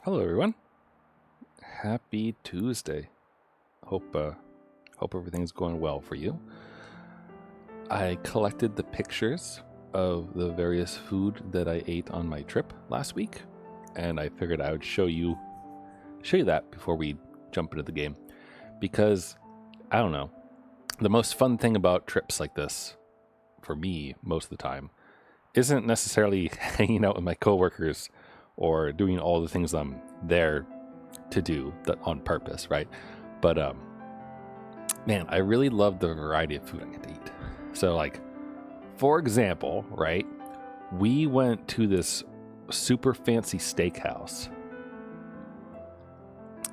Hello, everyone. Happy Tuesday. Hope everything's going well for you. I collected the pictures of the various food that I ate on my trip last week, and I figured I would show you that before we jump into the game, because I don't know, the most fun thing about trips like this, for me, most of the time, isn't necessarily hanging out with my coworkers or doing all the things I'm there to do that on purpose, right? But man, I really love the variety of food I get to eat. So, like, for example, right, we went to this super fancy steakhouse,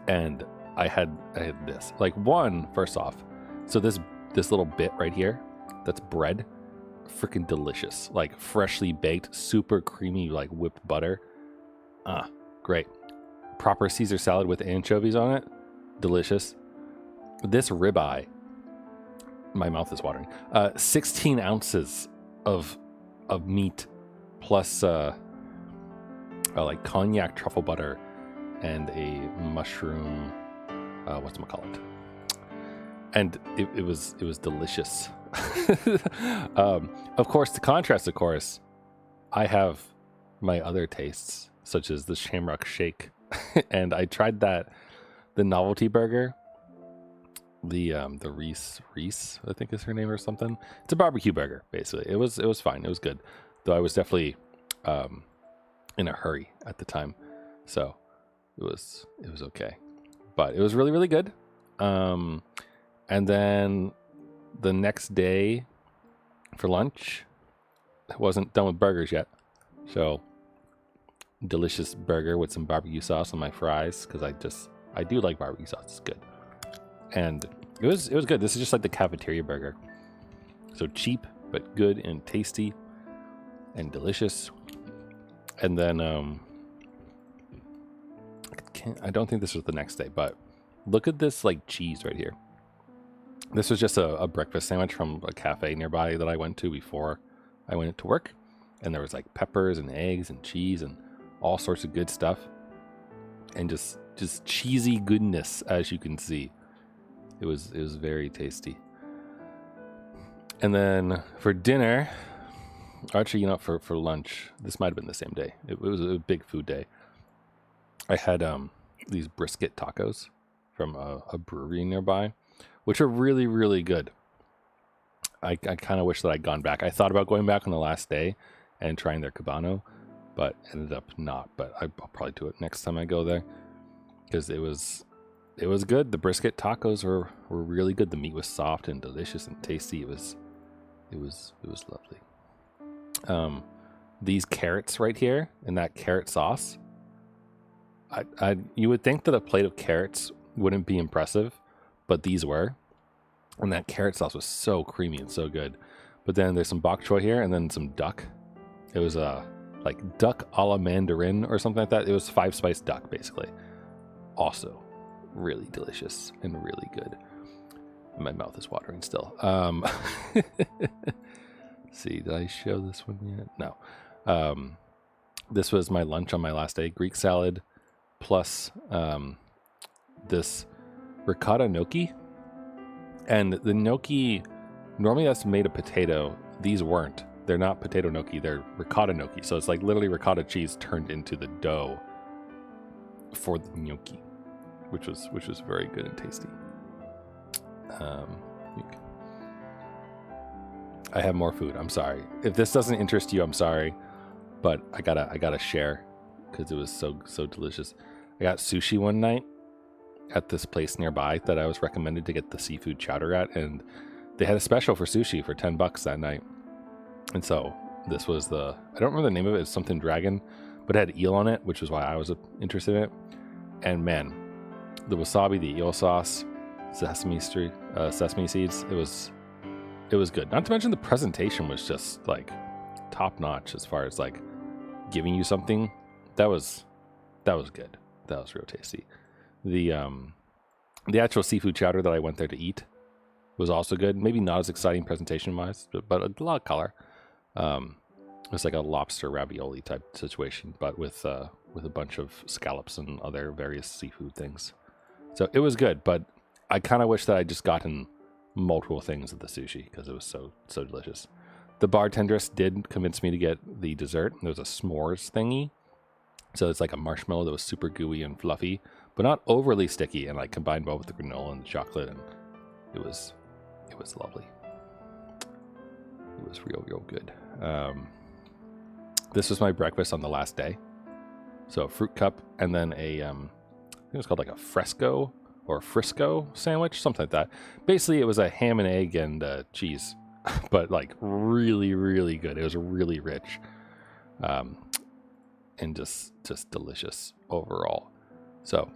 and I had this. Like, first off, so this little bit right here, that's bread, freaking delicious. Like, freshly baked, super creamy, like whipped butter. Great. Proper Caesar salad with anchovies on it. Delicious. This ribeye, my mouth is watering. 16 ounces of meat plus like cognac truffle butter and a mushroom, whatchamacallit. And it was delicious. Of course, to contrast, I have my other tastes, such as the Shamrock Shake. And I tried the novelty burger, the Reese, I think is her name or something. It's a barbecue burger, basically. It was fine. It was good, though I was definitely in a hurry at the time, so it was okay, but it was really, really good. And then the next day for lunch, I wasn't done with burgers yet, so delicious burger with some barbecue sauce on my fries, because I do like barbecue sauce. It's good, and it was good. This is just like the cafeteria burger, so cheap but good and tasty and delicious. And then I don't think this was the next day, but look at this, like, cheese right here. This was just a breakfast sandwich from a cafe nearby that I went to before I went to work, and there was like peppers and eggs and cheese and all sorts of good stuff, and just cheesy goodness, as you can see. It was very tasty. And then for dinner, actually, for lunch, this might have been the same day. It was a big food day. I had these brisket tacos from a brewery nearby, which are really, really good. I kind of wish that I'd gone back. I thought about going back on the last day and trying their cabano, but ended up not. But I'll probably do it next time I go there, because it was good. The brisket tacos were really good. The meat was soft and delicious and tasty. It was lovely. These carrots right here and that carrot sauce, you would think that a plate of carrots wouldn't be impressive, but these were. And that carrot sauce was so creamy and so good. But then there's some bok choy here, and then some duck. It was like duck a la mandarin or something like that. It was 5-spice duck, basically. Also really delicious and really good. And my mouth is watering still. See, did I show this one yet? No. This was my lunch on my last day. Greek salad plus this ricotta gnocchi. And the gnocchi, normally that's made of potato. These weren't. They're not potato gnocchi. They're ricotta gnocchi. So it's like literally ricotta cheese turned into the dough for the gnocchi, which was very good and tasty. I have more food. I'm sorry if this doesn't interest you. I'm sorry, but I gotta share because it was so delicious. I got sushi one night at this place nearby that I was recommended to get the seafood chowder at, and they had a special for sushi for $10 that night. And so this was I don't remember the name of it. It's something dragon, but it had eel on it, which was why I was interested in it. And man, the wasabi, the eel sauce, sesame seeds, it was good. Not to mention the presentation was just like top notch as far as like giving you something that was good. That was real tasty. The actual seafood chowder that I went there to eat was also good. Maybe not as exciting presentation wise, but a lot of color. It was like a lobster ravioli type situation, but with a bunch of scallops and other various seafood things. So it was good, but I kind of wish that I'd just gotten multiple things of the sushi because it was so delicious. The bartendress did convince me to get the dessert. There was a s'mores thingy. So it's like a marshmallow that was super gooey and fluffy, but not overly sticky, and like combined well with the granola and the chocolate, and it was lovely. It was real good. This was my breakfast on the last day. So a fruit cup and then a, I think it was called like a fresco or Frisco sandwich, something like that. Basically, it was a ham and egg and cheese, but like really good. It was really rich, and just delicious overall. So,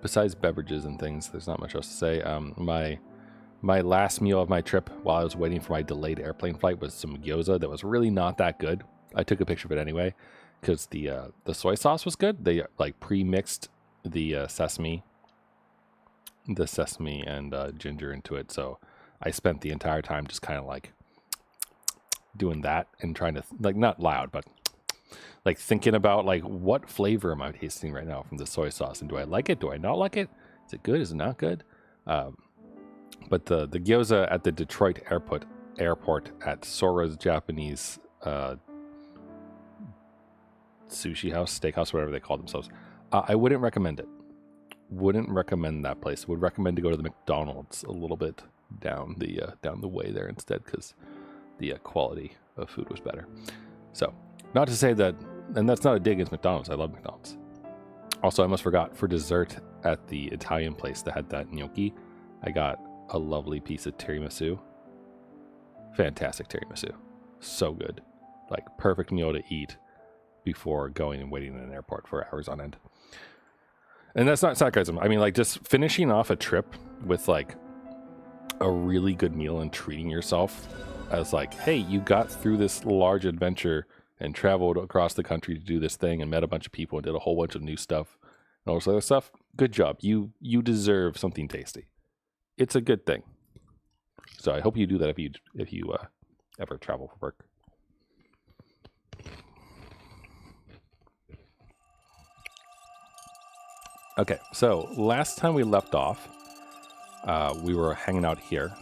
besides beverages and things, there's not much else to say. My last meal of my trip while I was waiting for my delayed airplane flight was some gyoza that was really not that good. I took a picture of it anyway because the soy sauce was good. They like pre-mixed the sesame and ginger into it. So I spent the entire time just kind of like doing that and trying to like not loud, but like thinking about like what flavor am I tasting right now from the soy sauce, and do I like it? Do I not like it? Is it good? Is it not good? But the gyoza at the Detroit airport at Sora's Japanese sushi house, steakhouse, whatever they call themselves, I wouldn't recommend it. Wouldn't recommend that place. Would recommend to go to the McDonald's a little bit down the way there instead, because the quality of food was better. So, not to say that, and that's not a dig against McDonald's. I love McDonald's. Also, I almost forgot, for dessert at the Italian place that had that gnocchi, I got a lovely piece of tiramisu. Fantastic tiramisu. So good. Like, perfect meal to eat before going and waiting in an airport for hours on end. And that's not sarcasm. I mean, like, just finishing off a trip with, like, a really good meal and treating yourself as, like, hey, you got through this large adventure and traveled across the country to do this thing and met a bunch of people and did a whole bunch of new stuff and all this other stuff. Good job. You deserve something tasty. It's a good thing. So I hope you do that if you ever travel for work. Okay, so last time we left off, we were hanging out here,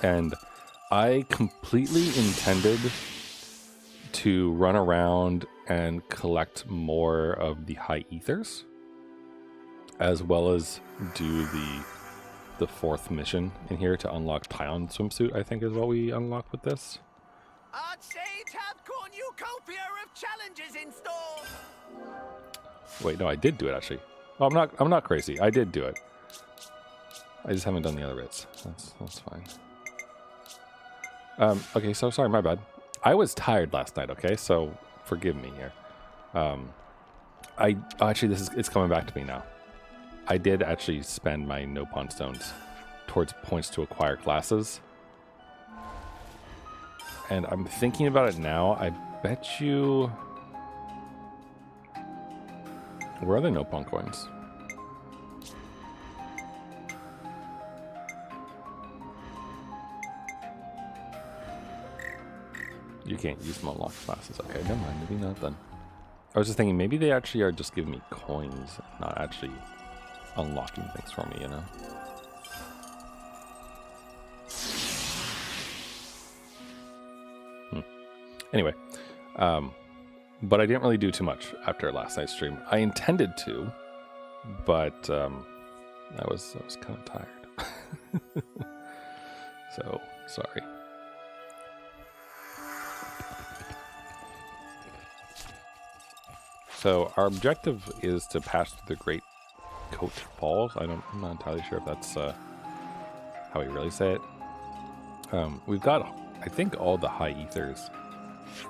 and I completely intended to run around and collect more of the high ethers, as well as do the fourth mission in here to unlock Pion swimsuit, I think is what we unlock with this. I'd say it had cornucopia of challenges in store. Wait, no, I did do it actually. Oh, I'm not crazy. I did do it. I just haven't done the other bits. That's fine. Okay, so sorry, my bad. I was tired last night, okay? So forgive me here. Actually, it's coming back to me now. I did actually spend my no pawn stones towards points to acquire classes. And I'm thinking about it now. I bet you... Where are the no pawn coins? You can't use them on locked classes. Okay, never mind. Maybe not then. I was just thinking maybe they actually are just giving me coins, not actually unlocking things for me, you know? Anyway, but I didn't really do too much after last night's stream. I intended to, but I was kind of tired. So, sorry. So our objective is to pass through the Great Coat Falls. I'm not entirely sure if that's how we really say it. We've got, I think, all the high ethers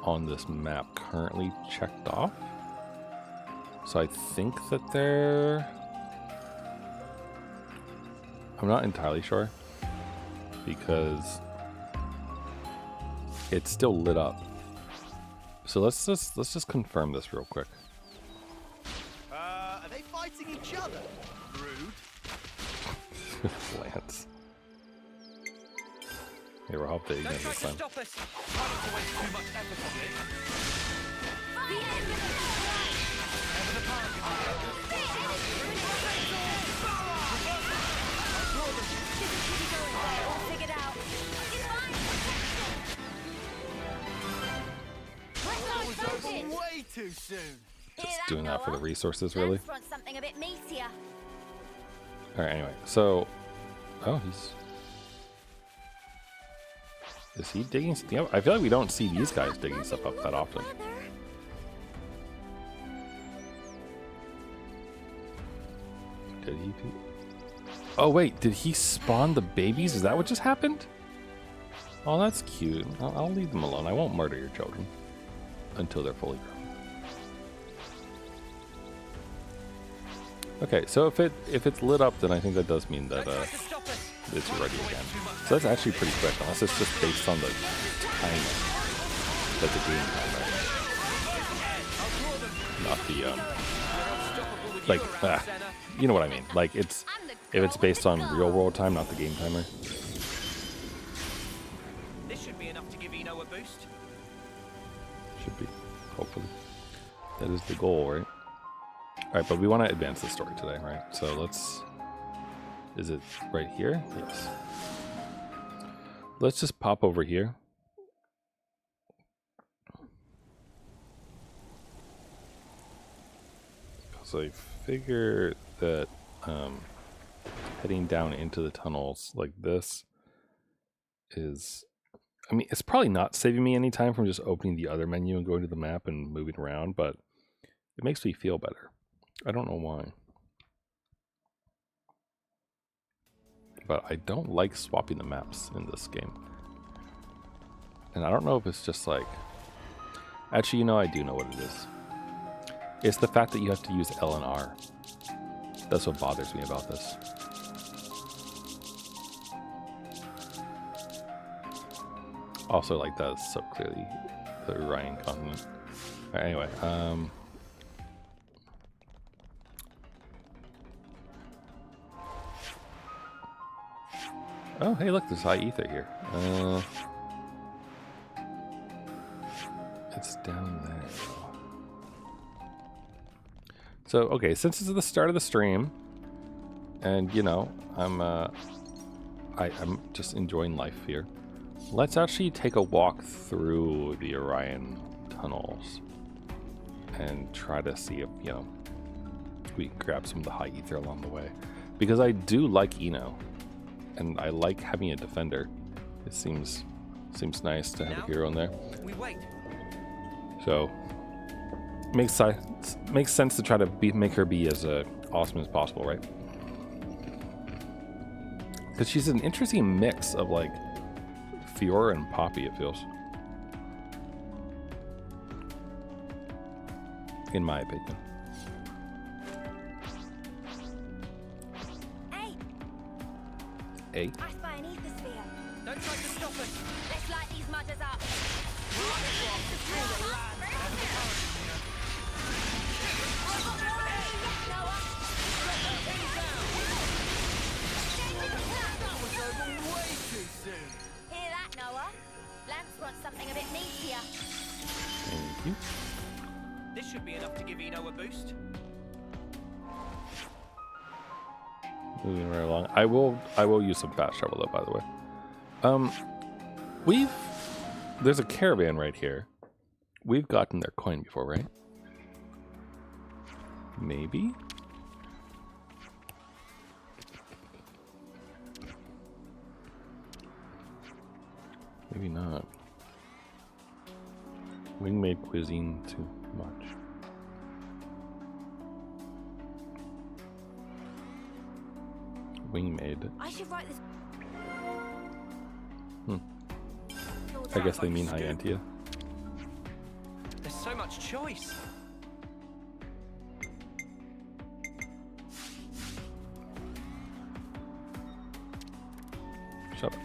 on this map currently checked off. So I think that they're... I'm not entirely sure because it's still lit up. So let's just confirm this real quick. Are they fighting each other? Rude. Lance. Here, we'll help the Don't ignition try this to time. stop us. Try not to waste too much effort on this. Whatever the power can be. Way too soon. Just doing that for the resources, really. Want something a bit meatier. All right. Anyway, so oh, is he digging something up? I feel like we don't see these guys digging stuff up that often. Did he do? Oh wait, did he spawn the babies? Is that what just happened? Oh, that's cute. I'll leave them alone. I won't murder your children until they're fully grown. Okay, so if it's lit up, then I think that does mean that it's ready again. So that's actually pretty quick, unless it's just based on the time that the game timer, not the like you know what I mean. Like if it's based on real world time, not the game timer. This should be enough to give Eno a boost. Should be, hopefully. That is the goal, right? Alright, but we want to advance the story today, right? So let's... Is it right here? Yes. Let's just pop over here. Because I figure that heading down into the tunnels like this is... I mean, it's probably not saving me any time from just opening the other menu and going to the map and moving around, but it makes me feel better. I don't know why. But I don't like swapping the maps in this game. And I don't know if it's just like... Actually, you know, I do know what it is. It's the fact that you have to use L and R. That's what bothers me about this. Also, like, that's so clearly the Orion continent. Alright, anyway, oh, hey, look, there's high ether here. It's down there. So, okay, since it's the start of the stream, and, you know, I'm just enjoying life here. Let's actually take a walk through the Orion tunnels and try to see if, you know, we can grab some of the high ether along the way. Because I do like Eno, and I like having a defender. It seems nice to have a hero in there. We wait. So makes sense to try to make her be as awesome as possible, right? Because she's an interesting mix of like Fiora and Poppy, it feels. In my opinion. Hey. A. I spy an ether sphere. Don't try to stop us. Let's light these mudders up. Way too soon. Hear that, Noah? Lance wants something a bit meatier. Thank you. This should be enough to give Eno a boost. Moving right along. I will use some fast travel though, by the way. There's a caravan right here. We've gotten their coin before, right? Maybe? Maybe not. Wing-made cuisine too much. Wing-made. I should write this. I guess they mean Hyantia. There's so much choice. Shut up.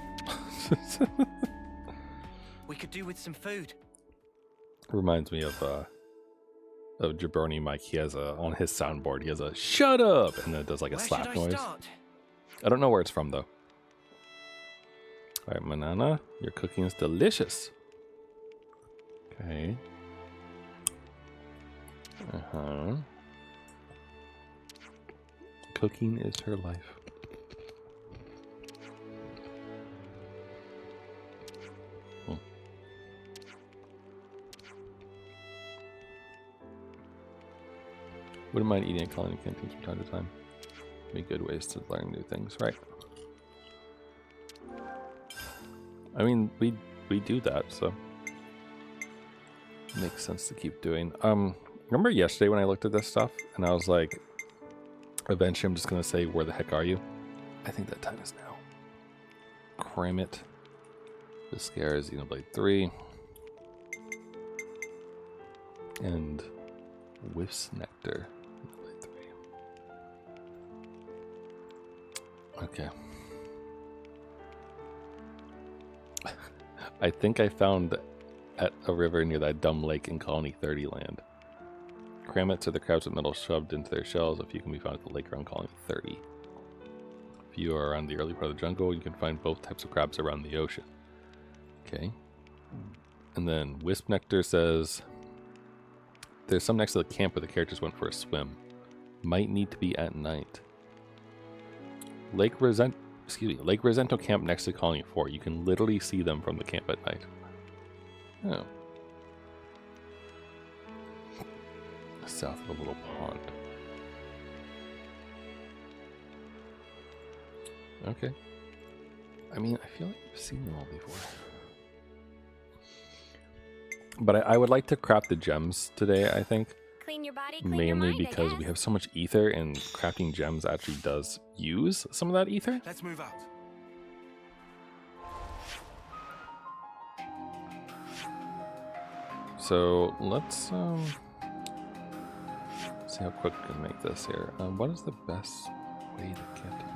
We could do with some food. Reminds me of Jabroni Mike. He has on his soundboard, he has a "shut up" and then it does like a Where slap should I noise. start? I don't know where it's from though. Alright, Manana, your cooking is delicious. Okay. Cooking is her life. Wouldn't mind eating at colony canteens from time to time. Be good ways to learn new things, right? I mean, we do that, so makes sense to keep doing. Remember yesterday when I looked at this stuff and I was like, eventually I'm just gonna say, where the heck are you? I think that time is now. Cram it. The Scare is Xenoblade 3. And Whiff's Nectar. Xenoblade 3. Okay. I think I found at a river near that dumb lake in Colony 30 land. Cram it to the crabs with metal shoved into their shells. A few can be found at the lake around Colony 30. If you are around the early part of the jungle, you can find both types of crabs around the ocean. Okay. And then Wisp Nectar says, there's some next to the camp where the characters went for a swim. Might need to be at night. Lake Rosento camp next to Colony 4. You can literally see them from the camp at night. Oh. South of a little pond. Okay. I mean, I feel like I've seen them all before. But I would like to craft the gems today, I think. Clean your body, clean mainly your mind, because we have so much ether, and crafting gems actually does use some of that ether. Let's move out. So let's see how quick we can make this here. What is the best way to get to you?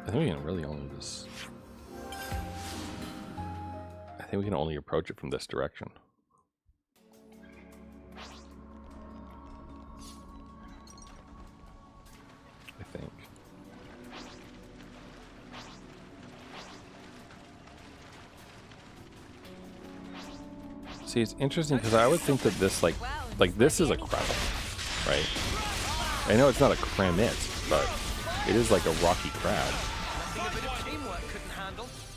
I think we can really only just... I think we can only approach it from this direction. I think. See, it's interesting because I would think that this, like this is a crab, right? I know it's not a cramit, but it is like a rocky crab.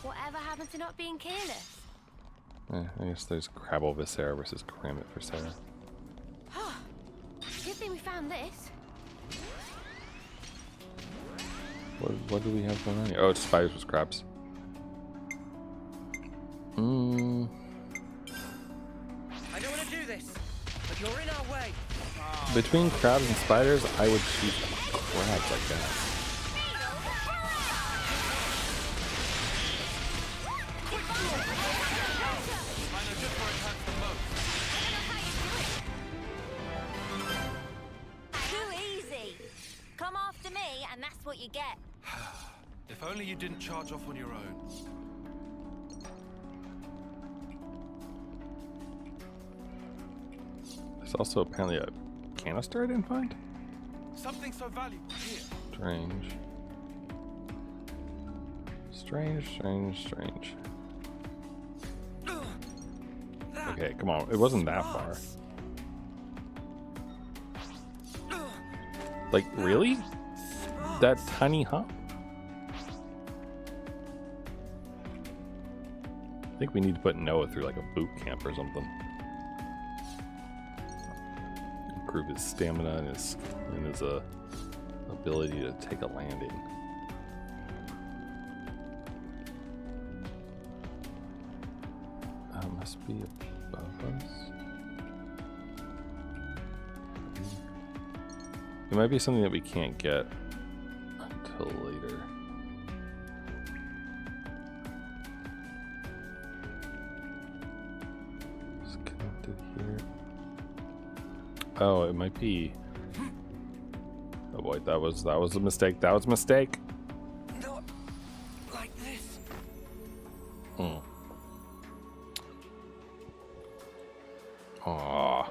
Whatever happened to not being careless? I guess there's Crabble Viscera versus Cramit Viscera. Good thing we found this. What do we have going on here? Oh, it's spiders with crabs. I don't want to do this, but you're in our way. Between crabs and spiders, I would shoot crabs, I guess. And that's what you get. If only you didn't charge off on your own. There's also apparently a canister I didn't find. Something so valuable here. Strange. Strange. Okay, come on. It wasn't that far. Like, really? That tiny hop? I think we need to put Noah through like a boot camp or something. Improve his stamina and his ability to take a landing. Must be above us. It might be something that we can't get until later. It's connected here. Oh, it might be. Oh boy, that was a mistake. That was a mistake. Not like this. Aww.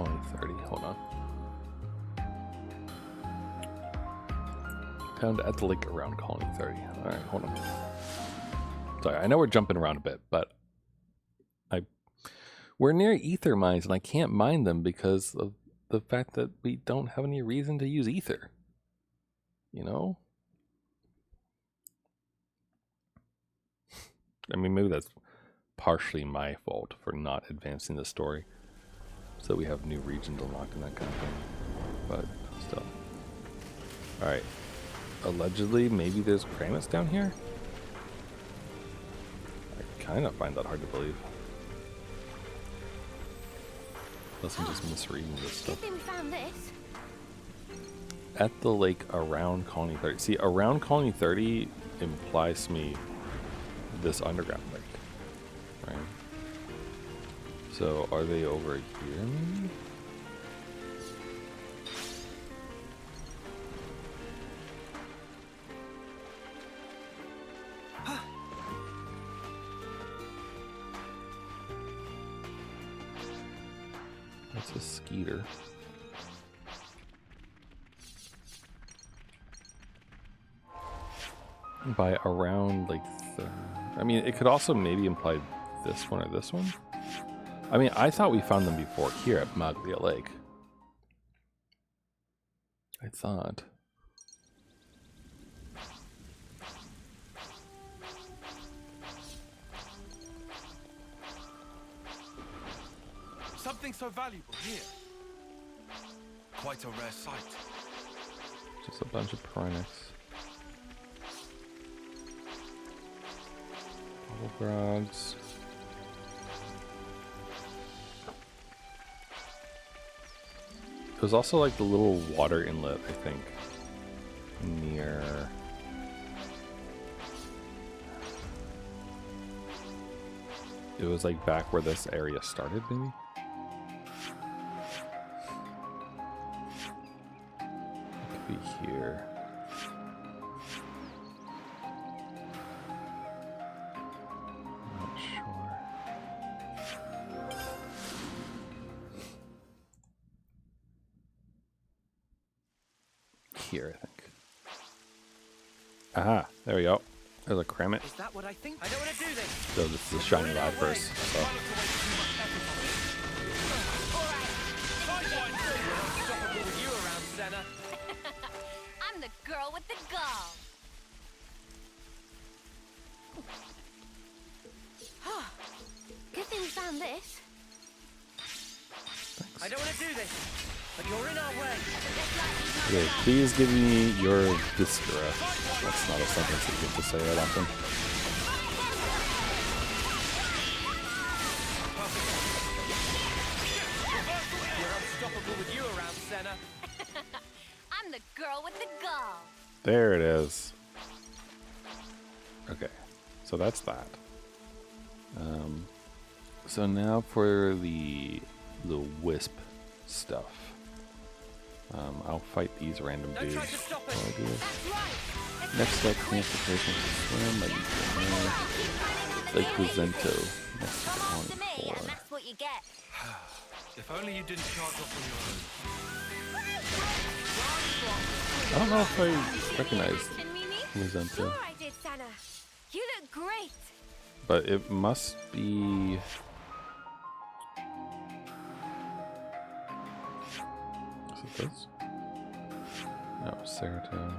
Colony 30. Hold on. Found at the lake around Colony 30. All right, hold on. Sorry, I know we're jumping around a bit, but we're near ether mines, and I can't mine them because of the fact that we don't have any reason to use ether. You know? I mean, maybe that's partially my fault for not advancing the story. So we have new regions unlocked and that kind of thing. But still. Alright. Allegedly, maybe there's Kramis down here? I kind of find that hard to believe. Unless I'm just misreading this stuff. Good thing we found this. At the lake around Colony 30. See, around Colony 30 implies to me this underground lake. Right? So, are they over here maybe? That's a skeeter. By around like I mean, it could also maybe imply this one or this one. I mean, I thought we found them before here at Maglia Lake. I thought. Something so valuable here. Quite a rare sight. Just a bunch of Pronix. Grogs. There's also like the little water inlet, I think, near. It was like back where this area started, maybe? It could be here. Here, I think. Aha, there we go. There's a Kramit. Is that what I think? I don't want to do this. So this is a shiny rod first. So. I'm the girl with the gall. Good thing we found this. Thanks. I don't want to do this, but you're in our way. Okay, please give me your Viscera. That's not a sentence that you get to say that often. You're unstoppable with you around, Senna. I'm the girl with the gall. There it is. Okay, so that's that. So now for the wisp stuff. I'll fight these random dudes while I do this. Next step, transportation swim. Lake Guzento. Next to Colony 4. That's what you get. If only you didn't charge off on your own. I don't know if I recognize Guzento, Sure I did, Sana. You look great. but it must be. Is it this? No, Serotonin.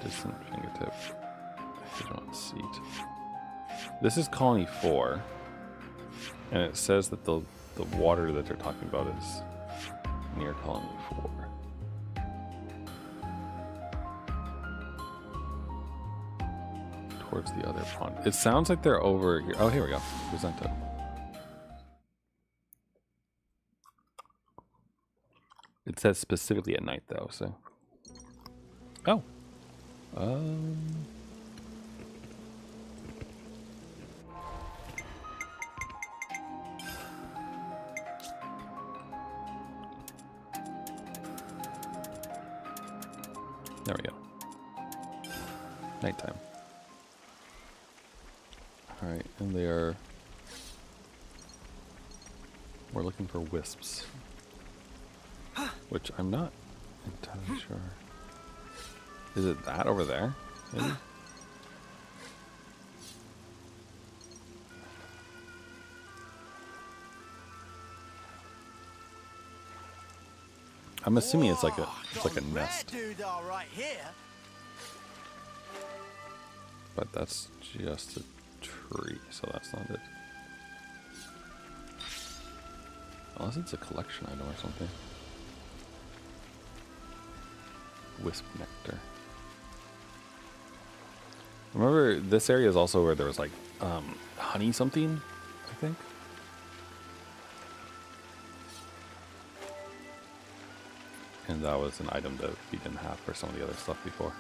Distant fingertip. Vigilant seat. This is Colony 4. And it says that the water that they're talking about is near Colony 4. Towards the other pond. It sounds like they're over here. Oh, here we go. Presento. It says specifically at night, though, so. Oh. There we go. Nighttime. Alright, and they are We're looking for wisps. Which I'm not entirely sure. Is it that over there? Maybe? I'm assuming it's like a nest. Right here. But that's just a tree, so that's not it. Unless it's a collection item or something. Wisp nectar. Remember, this area is also where there was like honey something, I think. And that was an item that we didn't have for some of the other stuff before.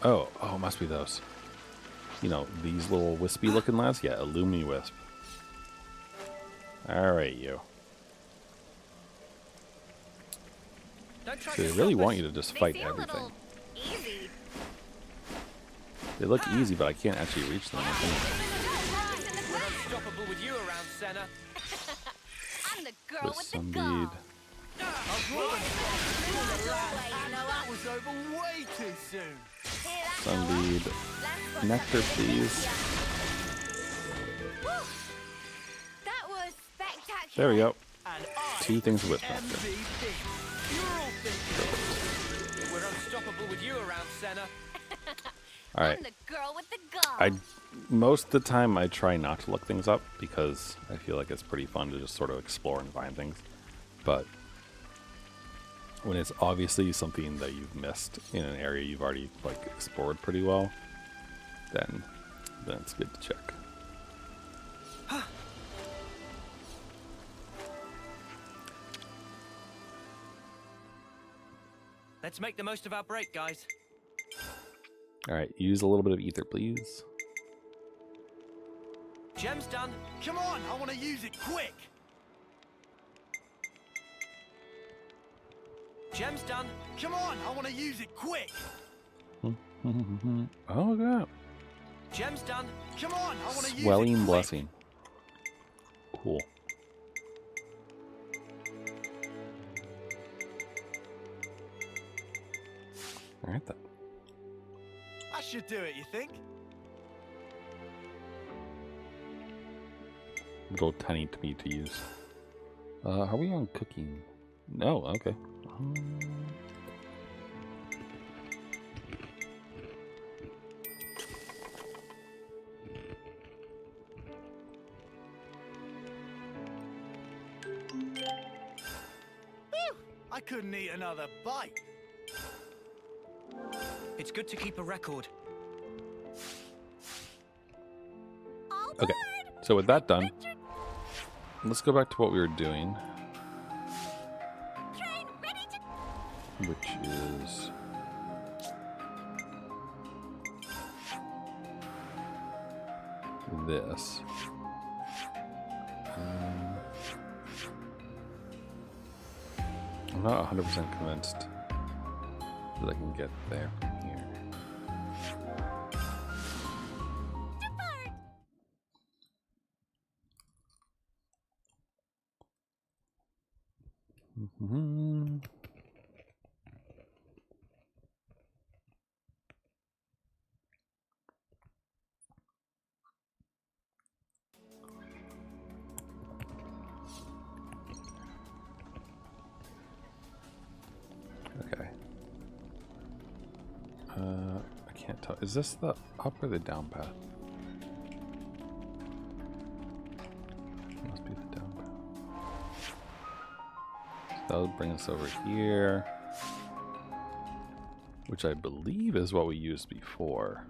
Oh, it must be those. You know, these little wispy looking lads? Yeah, Illumi Wisp. Alright, you. They really want you to just fight everything. Easy. They look easy, but I can't actually reach them. I think. We're unstoppable with you around, Senna. I'm the girl With with some the gun. bead. That was over way too soon. Some bead. Nectar, please. That was spectacular. There we go. And 2 things with nectar. MVP. You're all thinking. We're unstoppable with you around, Senna. Alright. I'm the girl with the gun. Most of the time I try not to look things up because I feel like it's pretty fun to just sort of explore and find things. But when it's obviously something that you've missed in an area you've already like explored pretty well, then it's good to check. Let's make the most of our break, guys. Alright, use a little bit of ether, please. Gem's done. Come on, I want to use it quick. Gem's done. Come on, I want to use it quick. Oh, yeah. Gem's done. Come on, I want to use it Swelling quick. blessing. Cool. Alright then. That should do it, you think? Little tiny to me to use. Are we on cooking? No, okay. I couldn't eat another bite. It's good to keep a record. Okay, so with that done, let's go back to what we were doing, Train ready to... which is this. I'm not 100% convinced that I can get there from here. Okay. I can't tell. Is this the up or the down path? Must be the down path. So that would bring us over here, which I believe is what we used before.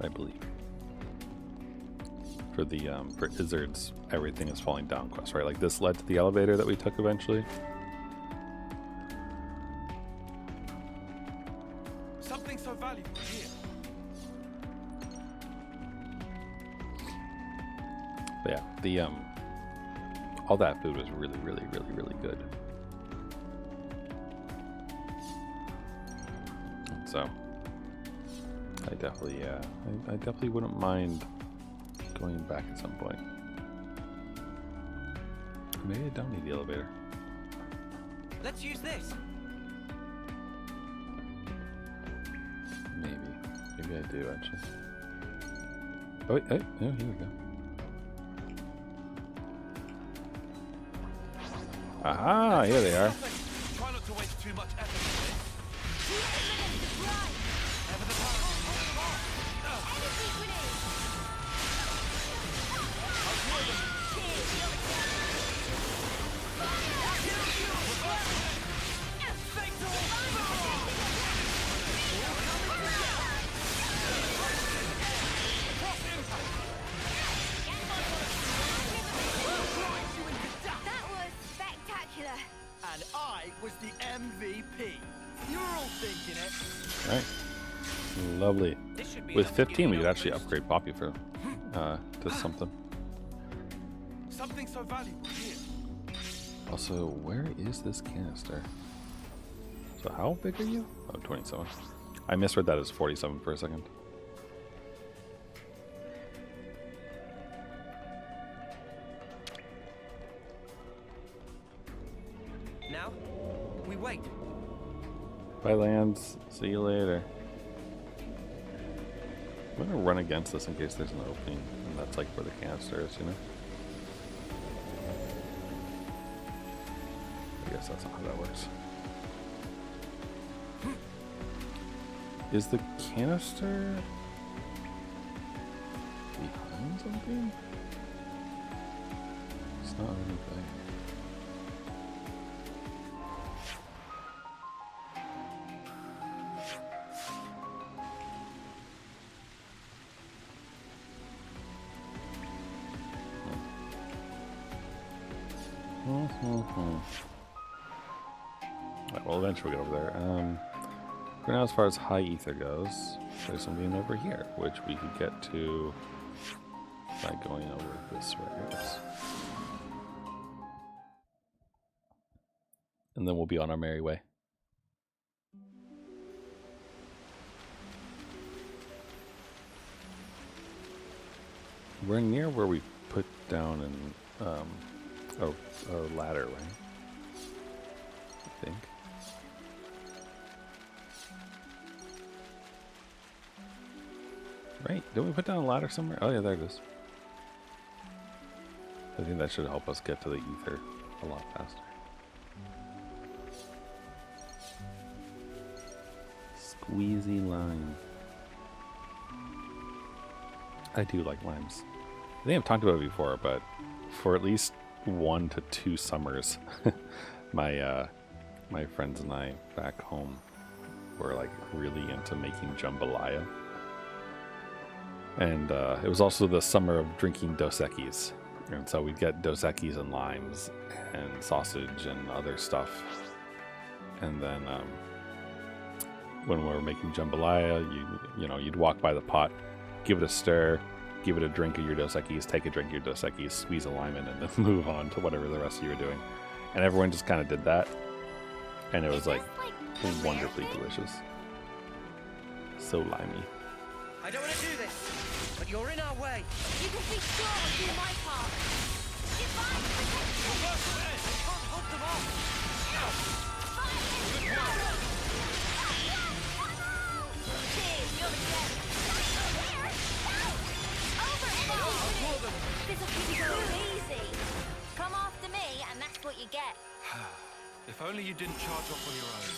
I believe. For the for Izzard's everything is falling down quest, right? Like this led to the elevator that we took eventually. Something so valuable here. But yeah, the all that food was really good. so I definitely, yeah, I definitely wouldn't mind going back at some point. Maybe I don't need the elevator. Let's use this. Maybe I do actually. Oh wait, oh, here we go. Aha, here they are. Try not to waste too much effort. That was spectacular. And I was the MVP. You were all thinking it. All right, lovely. This should be With enough to 15, give we you could a actually boost. upgrade Poppy for to something. Something so valuable here. Also, where is this canister? So how big are you? Oh, 27. I misread that as 47 for a second. Now, we wait. Bye, Lands. See you later. I'm gonna run against this in case there's an opening, and that's like where the canister is, you know? I guess that's not how that works. Is the canister behind something? It's not anything. Right, well, eventually we'll get over there. For now, as far as high ether goes, there's something over here, which we could get to by going over this way. I guess. And then we'll be on our merry way. We're near where we put down a ladder, right? I think. Right, didn't we put down a ladder somewhere? Oh yeah, there it is. I think that should help us get to the ether a lot faster. Squeezy lime. I do like limes. I think I've talked about it before, but for at least 1 to 2 summers, my friends and I back home were like really into making jambalaya. And it was also the summer of drinking Dos Equis. And so we'd get Dos Equis and limes and sausage and other stuff. And then when we were making jambalaya, you'd walk by the pot, give it a stir, give it a drink of your Dos Equis, take a drink of your Dos Equis, squeeze a lime in, and then move on to whatever the rest of you were doing. And everyone just kind of did that. And it was like wonderfully delicious. So limey. I don't want to do this, but you're in our way. You can be sure I'll do my part. Divine protection! Can't hold them off. Cheers, you're the best. Over This'll keep you going easy. Come after me, and that's what you get. If only you didn't charge off on your own.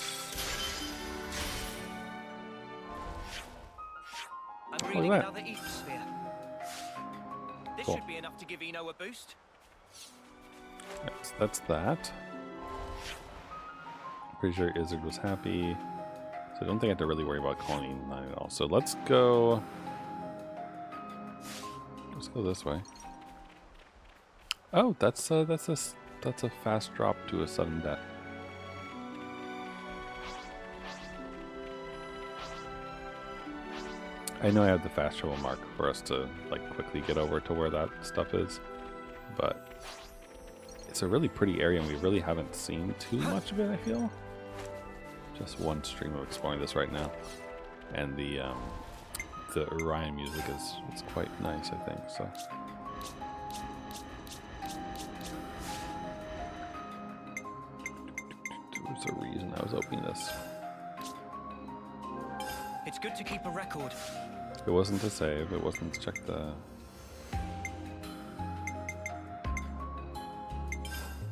I'm reading that? another ether sphere. This Cool. should be enough to give Eno a boost. That's that. Pretty sure Izzard was happy. So I don't think I have to really worry about Colony 9 at all. So let's go this way. Oh, that's a fast drop to a sudden death. I know I have the fast travel mark for us to like quickly get over to where that stuff is, but it's a really pretty area and we really haven't seen too much of it, I feel. Which just one stream of exploring this right now, and the Orion music is quite nice, I think. So. There's a reason I was opening this. It's good to keep a record. It wasn't to save. It wasn't to check the.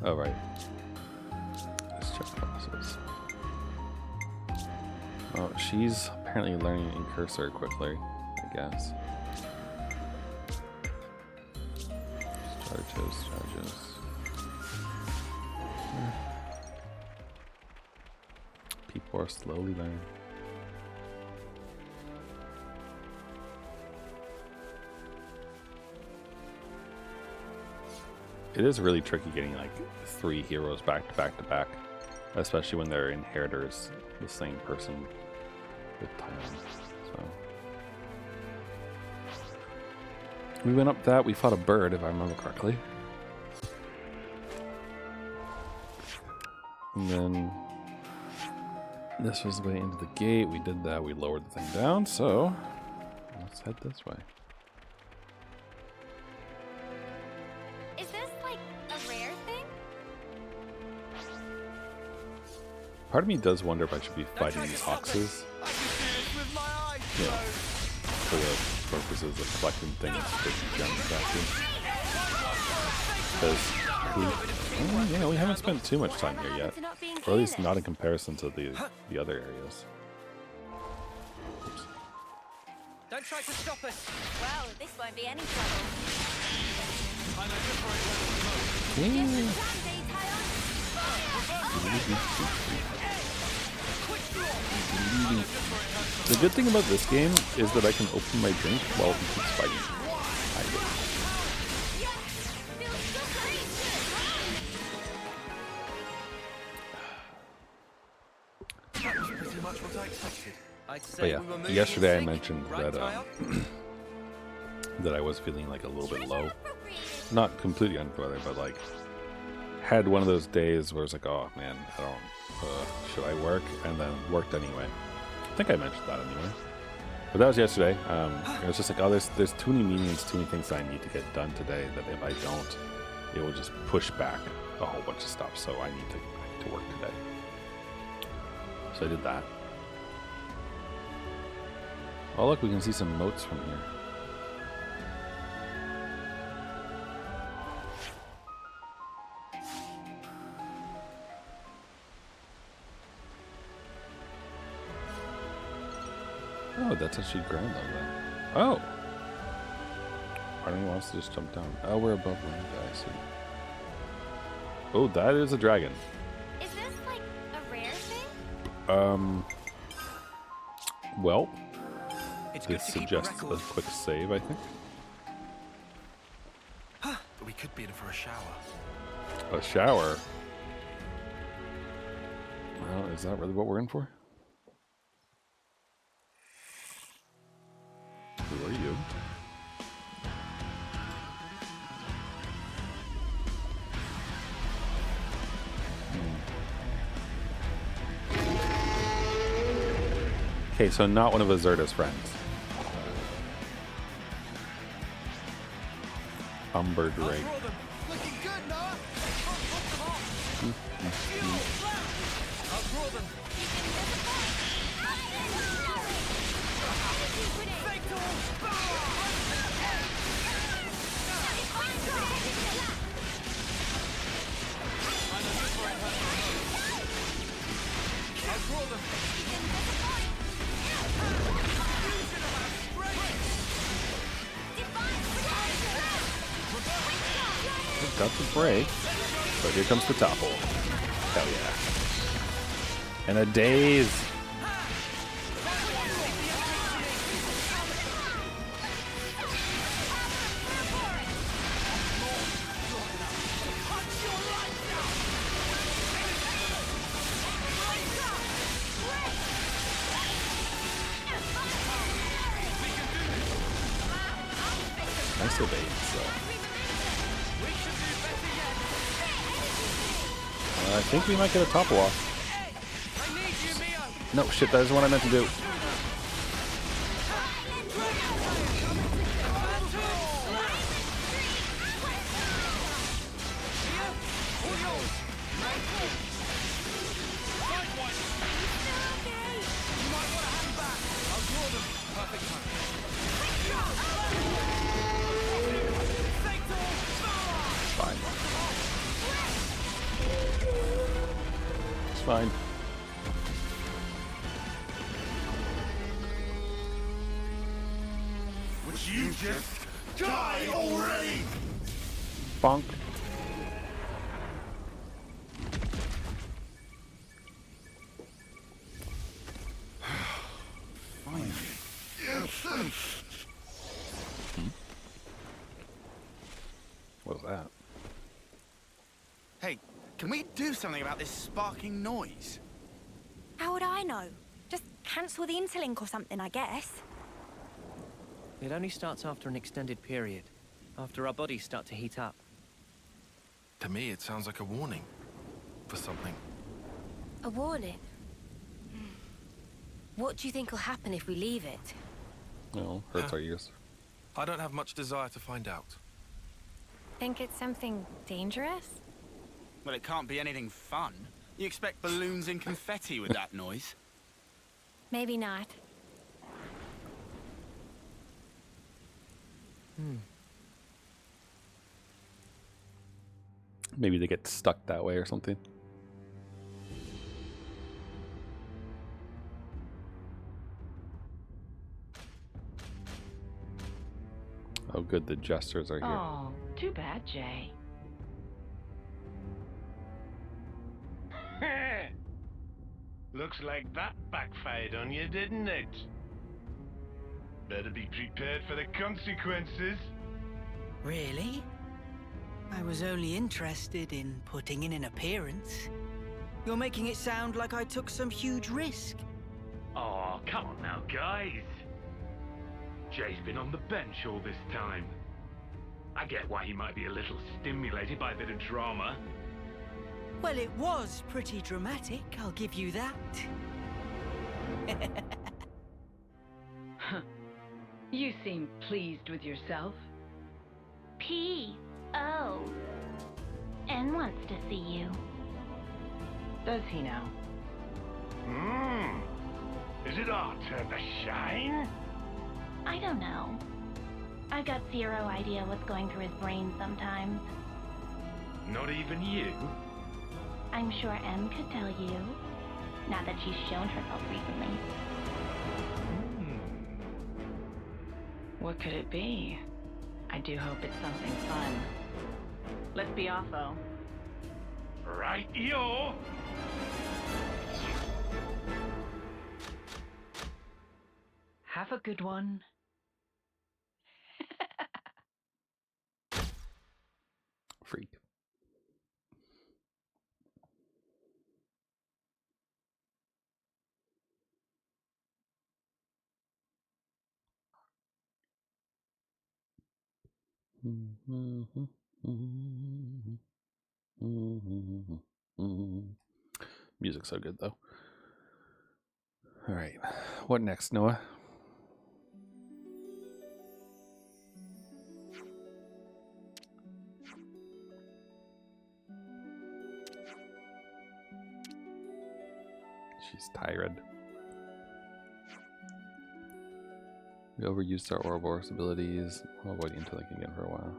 Oh right. Let's check classes. Oh, she's apparently learning in cursor quickly, I guess. Strategies. People are slowly learning. It is really tricky getting like 3 heroes back to back to back, especially when they're inheritors, the same person with time. So we went up that, we fought a bird if I remember correctly. And then this was the way into the gate. We did that, we lowered the thing down, so let's head this way. Is this like a rare thing? Part of me does wonder if I should be fighting these oxes. Yeah. For the purposes of collecting things for gems back because we haven't spent too much time here yet. Or at least not in comparison to the other areas. Oops. Don't try to stop us. Well, this won't be any trouble. I know just where it was. The good thing about this game is that I can open my drink while he keeps fighting. Pretty much what I expected. I'd say But yeah, we were moving yesterday I in sync, mentioned right, that Kyle? that I was feeling like a little bit low. Not completely under the weather, but like had one of those days where it's like, oh man, I don't. Should I work? And then worked anyway. I think I mentioned that anyway. But that was yesterday. It was just like, oh, there's too many meetings, too many things that I need to get done today that if I don't, it will just push back a whole bunch of stuff. So I need to work today. So I did that. Oh look, we can see some moats from here. Oh, that's actually ground level. Oh! Part of me wants to just jump down. Oh, we're above land, I see. Oh, that is a dragon. Is this like a rare thing? Well, It's good this to keep a suggests a record. quick save, I think. We could be in for a shower. A shower? Well, is that really what we're in for? Who are you? Okay, so not one of Azerta's friends. Umber Drake. Looking good, Noah. I'll draw them. Got the break, but here comes the topple. Hell yeah. And a daze. Nice evades, though. I think we might get a topple off. I need you, Mia. No, shit, that isn't what I meant to do. Fine. It's fine. Would you just die already? Bonk. What was that? Hey, can we do something about this sparking noise? How would I know? Just cancel the interlink or something, I guess. It only starts after an extended period, after our bodies start to heat up. To me, it sounds like a warning for something. A warning? What do you think will happen if we leave it? No, hurts our ears. I don't have much desire to find out. Think it's something dangerous? Well, it can't be anything fun. You expect balloons and confetti with that noise? Maybe not. Maybe they get stuck that way or something. Oh, good, the jesters are here. Oh, too bad, Jay. Looks like that backfired on you, didn't it? Better be prepared for the consequences. Really? I was only interested in putting in an appearance. You're making it sound like I took some huge risk. Oh, come on now, guys. Jay's been on the bench all this time. I get why he might be a little stimulated by a bit of drama. Well, it was pretty dramatic, I'll give you that. You seem pleased with yourself. P.O.N. wants to see you. Does he now? Is it our turn to shine? I don't know. I've got zero idea what's going through his brain sometimes. Not even you? I'm sure M could tell you. Now that she's shown herself recently. What could it be? I do hope it's something fun. Let's be off, though. Right, yo! Have a good one. Freak. Music's so good though. All right, what next, Noah? She's tired. We overused our Ouroboros abilities. I'll avoid interlink again for a while.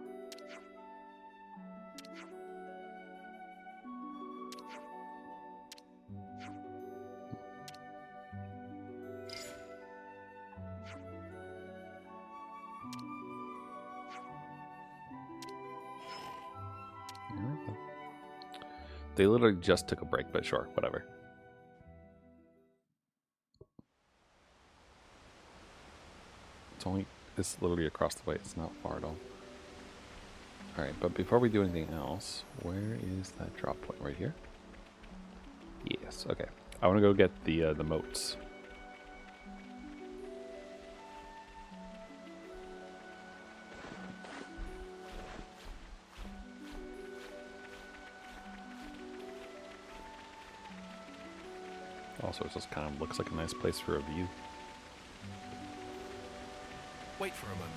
Alright then. They literally just took a break, but sure, whatever. It's literally across the way. It's not far at all. Alright, but before we do anything else, where is that drop point? Right here? Yes, okay. I want to go get the moats. Oh, Also, it just kind of looks like a nice place for a view. Wait for a moment.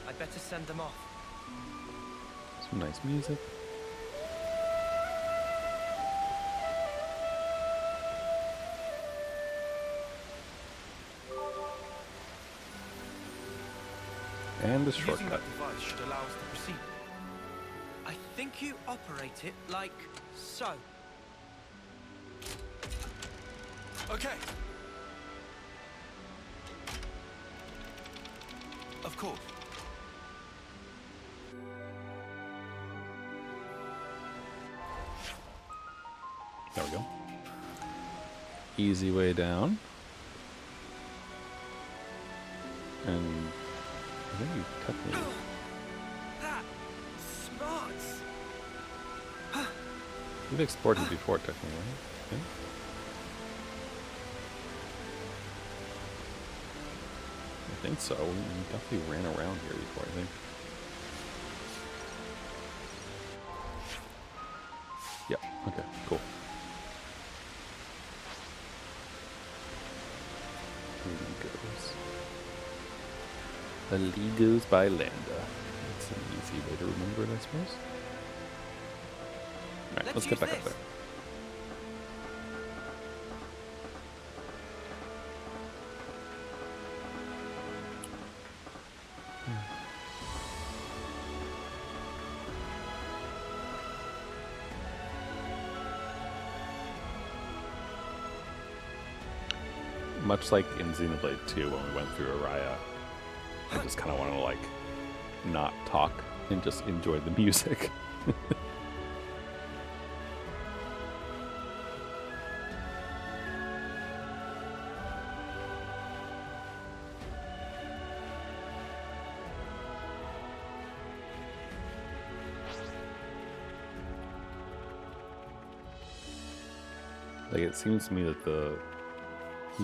I'd better send them off. Some nice music. And a Using shortcut. that device should allow us to proceed. I think you operate it like so. Okay. Of course. There we go. Easy way down. And I think you technically... That smarts. We've explored it before, technically, right? Yeah. I think so. We definitely ran around here before, I think. Yep, okay, cool. Aligos by Landa. That's an easy way to remember it, I suppose. Alright, let's get back up there. Much like in Xenoblade 2 when we went through Araya, I just kind of want to like not talk and just enjoy the music. Like it seems to me that the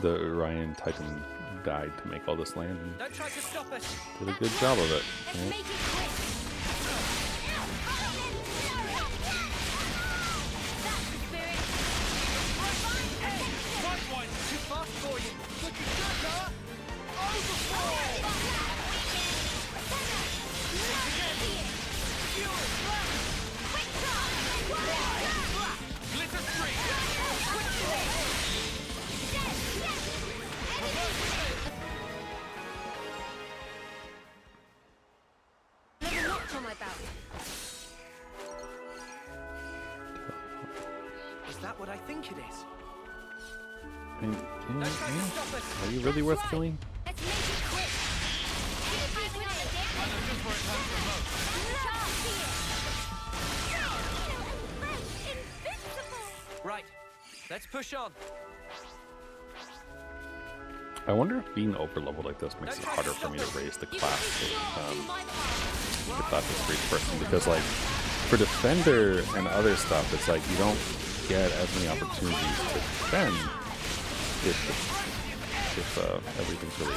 Orion Titan died to make all this land and Don't try to stop us. did a good job of it. Let's Right? make it quick. That's the spirit. Right one. Too fast for you. Looking good, huh? Overfall. Glitter streak. Another notch on my belt. Is that what I think it is? I mean, Don't try to stop us. are you really worth killing? Let's make it quick. Keep using on the damage. I know just where it hurts the most. Invincible. Right. Let's push on. I wonder if being overleveled like this makes it harder for me to raise the class get that for each person, because like for defender and other stuff it's like you don't get as many opportunities to defend if everything's really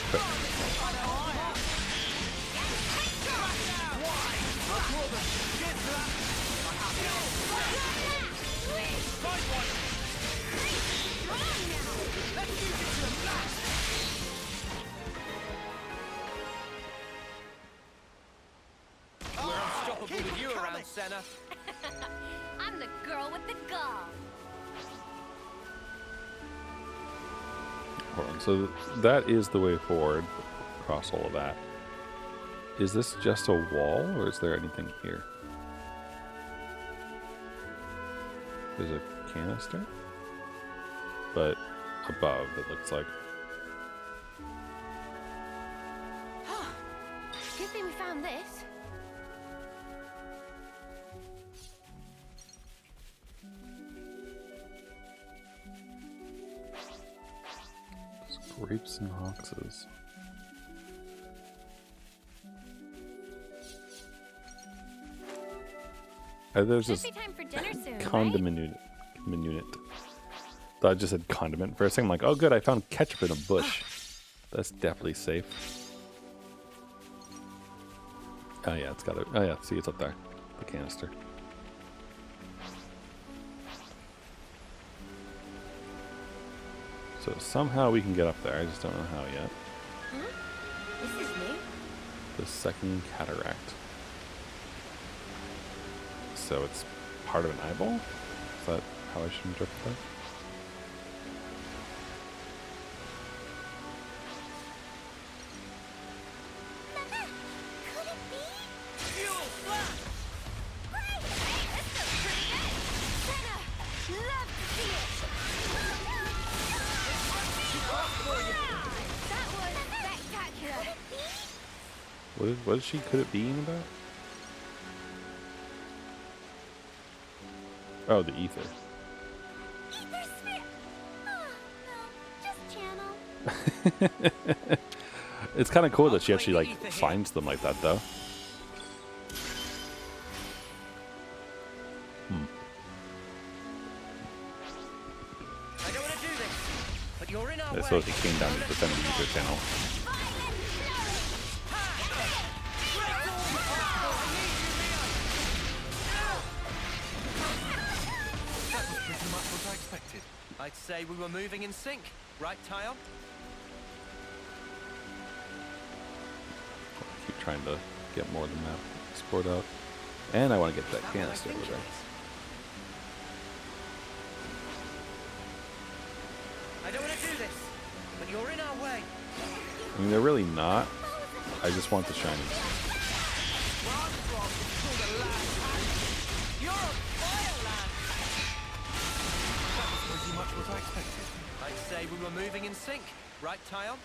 quick. We're unstoppable with you around, Senna. I'm the girl with the gall. Hold on, so that is the way forward across all of that. Is this just a wall or is there anything here? There's a canister, but above it looks like. Good thing we found this. Grapes and hoxes. There's Should this be time for dinner soon, right? condiment unit. Thought I just said condiment for a second. I'm like, oh good, I found ketchup in a bush. That's definitely safe. Oh yeah, it's got it. Oh yeah, see, it's up there. The canister. So somehow we can get up there. I just don't know how yet. This is new. The second cataract. So it's part of an eyeball? Is that how I should interpret that? Could it be? Fuel flash! Great! This looks pretty good! Senna! Love to see it! That was spectacular! What is she could it being about? Oh, the ether. Ether sphere! Oh, no. Just channel. It's kind of cool that she actually like finds them like that, though. I don't want to do this, but you're in our I way. suppose it came down to defend the ether channel. Pretty much what I expected. I'd say we were moving in sync, right, Tyon? Keep trying to get more of the map explored out, and I want to get that Is that what I canister think over it there. is? I don't want to do this, but you're in our way. I mean, they're really not. I just want the shinies. You're on fire, lad! Pretty much what I expected. I'd say we were moving in sync, right, Tyon?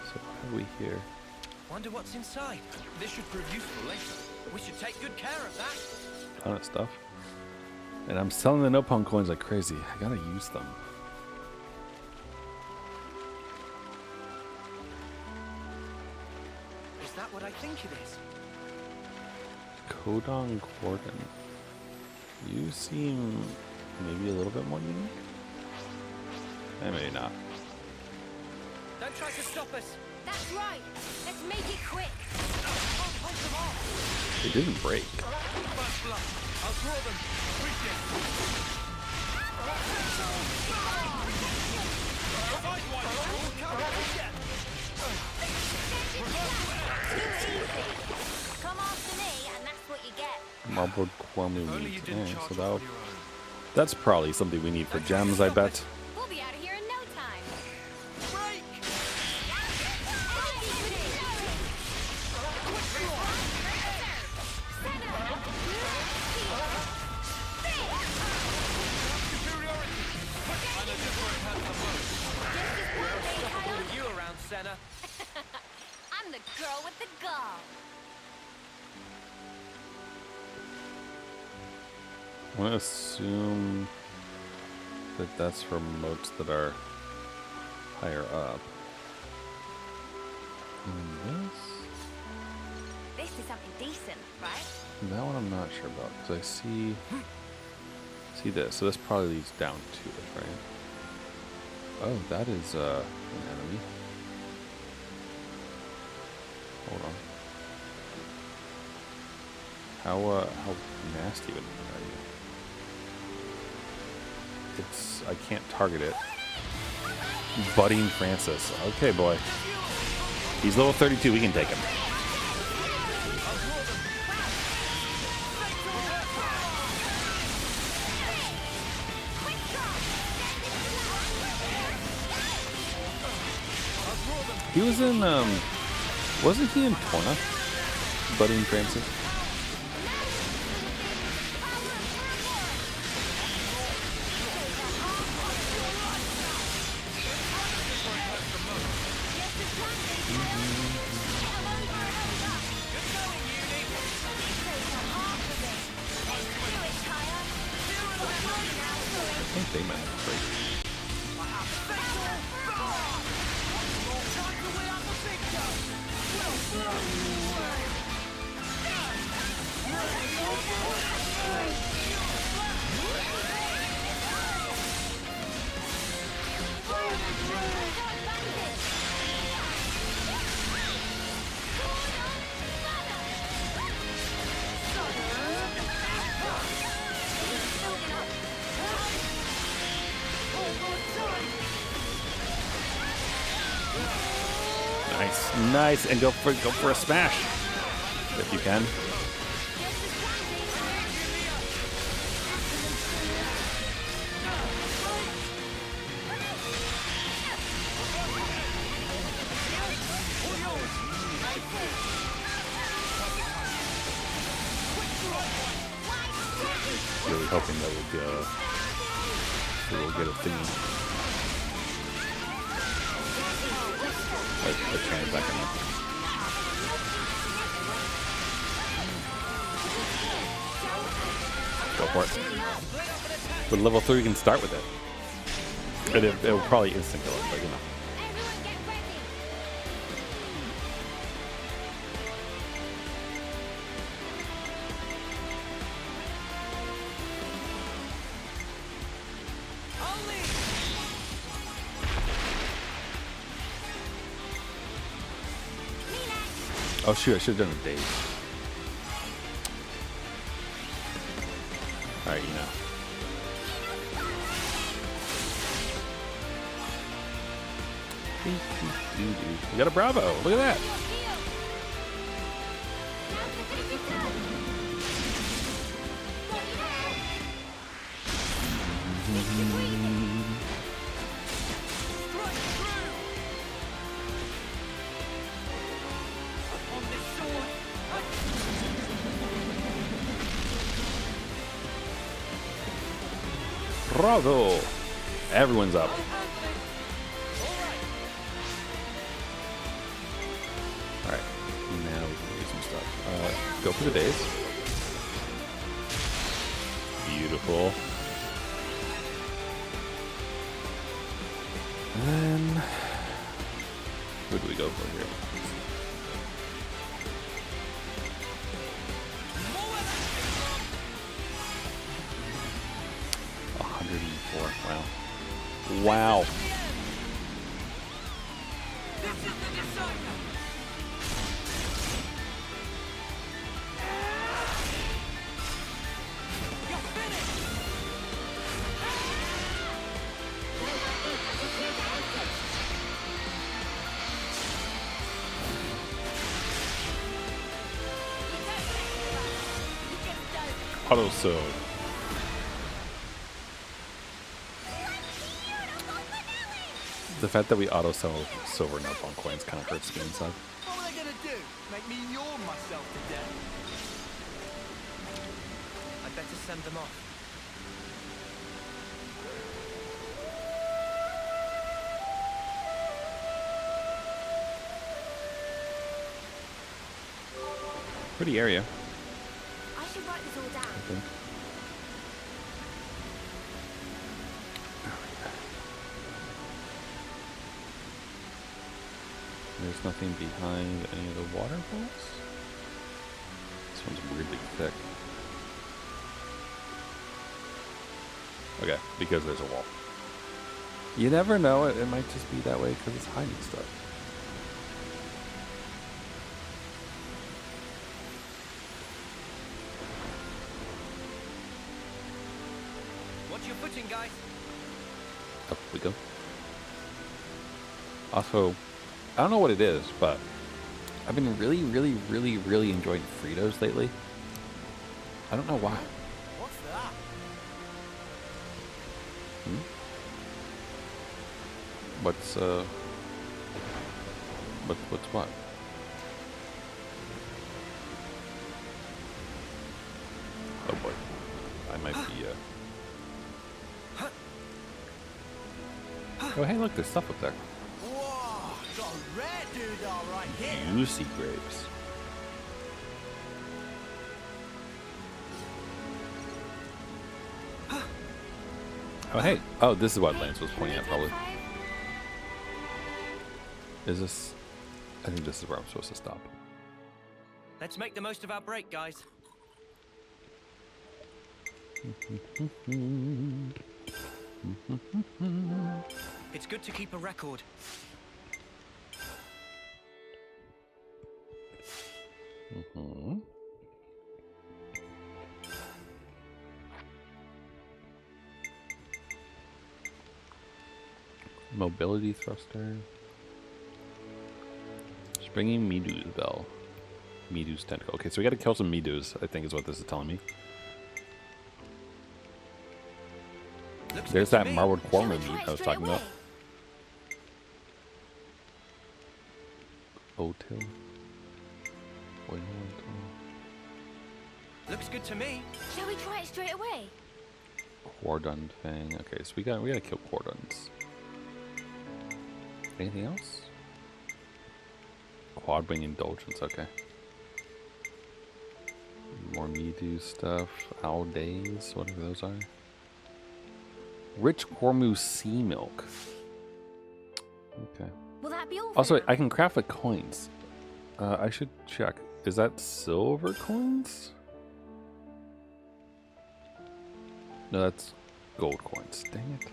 So what have we here? Wonder what's inside. This should prove useful later. We should take good care of that. Ton of stuff. And I'm selling the Nopon coins like crazy. I gotta use them. Is that what I think it is? Codon Gordon. You seem maybe a little bit more unique? Eh, maybe not. Don't try to stop us. That's right. Let's make it quick. It didn't break. First blood. I'll draw them. Reach it. Too easy. Come after me, and that's what you get. Marbled Kwame Only meat. you didn't Yeah, charge so off that'll, on your own. that's probably something we need for gems, I bet. We'll be out of here in no time. Break! With you around, Senna. I'm the girl with the gall. I'm gonna assume that that's for moats that are higher up. And This is something decent, right? that one I'm not sure about because I see this. So this probably leads down to it, right? Oh, that is an enemy. Hold on. How nasty would are you? It's I can't target it. Budding Francis. Okay, boy. He's level 32. We can take him. He was in wasn't he in Torna? Budding Francis. I think they might have break. Nice, and go for a smash if you can. Really hoping that we'll get a thingy. The train's back in there. Go for it. With level 3, you can start with it. And it'll probably instant kill it, but you know. Everyone get ready. Oh shoot, I should have done a daze. Alright, you know. We got a Bravo. Look at that. Bravo. Everyone's up. Alright, now we can do some stuff. Go for the days. Beautiful. And then, who do we go for here? Wow. Wow. Auto sewed. The fact that we auto sell silver Nopon coins kind of hurts me inside. What were they gonna do? Make me yawn myself to death? I'd better send them off. Pretty area. I should write this all down. I think. There's nothing behind any of the waterfalls. This one's weirdly thick. Okay, because there's a wall. You never know, it might just be that way because it's hiding stuff. Watch your footing, guys. Up we go. Also, I don't know what it is, but I've been really enjoying Fritos lately. I don't know why. What's that? What's what? Oh boy. I might be Oh hey look, there's stuff up there. Whoa, got a rare doodah right here. Juicy grapes. Oh hey. Oh, this is what Lance was pointing at probably. Is this I think this is where I'm supposed to stop. Let's make the most of our break, guys. It's good to keep a record. Mobility thruster. There's Bringing Midu's bell. Midu's tentacle. Okay, so we gotta kill some Midus, I think is what this is telling me. Looks There's good to that me. marbled Shall corn we meat try it I was straight talking about. away? Otil. Looks good to me. Shall we try it straight away? Quardun Fang. Okay, so we gotta kill Quarduns. Anything else? Quad Wing Indulgence, okay. More Midu stuff. Owl Days, whatever those are. Rich Cormu Sea Milk. Okay. Will that be all? Also, for now? I can craft the coins. I should check. Is that silver coins? No, that's gold coins. Dang it.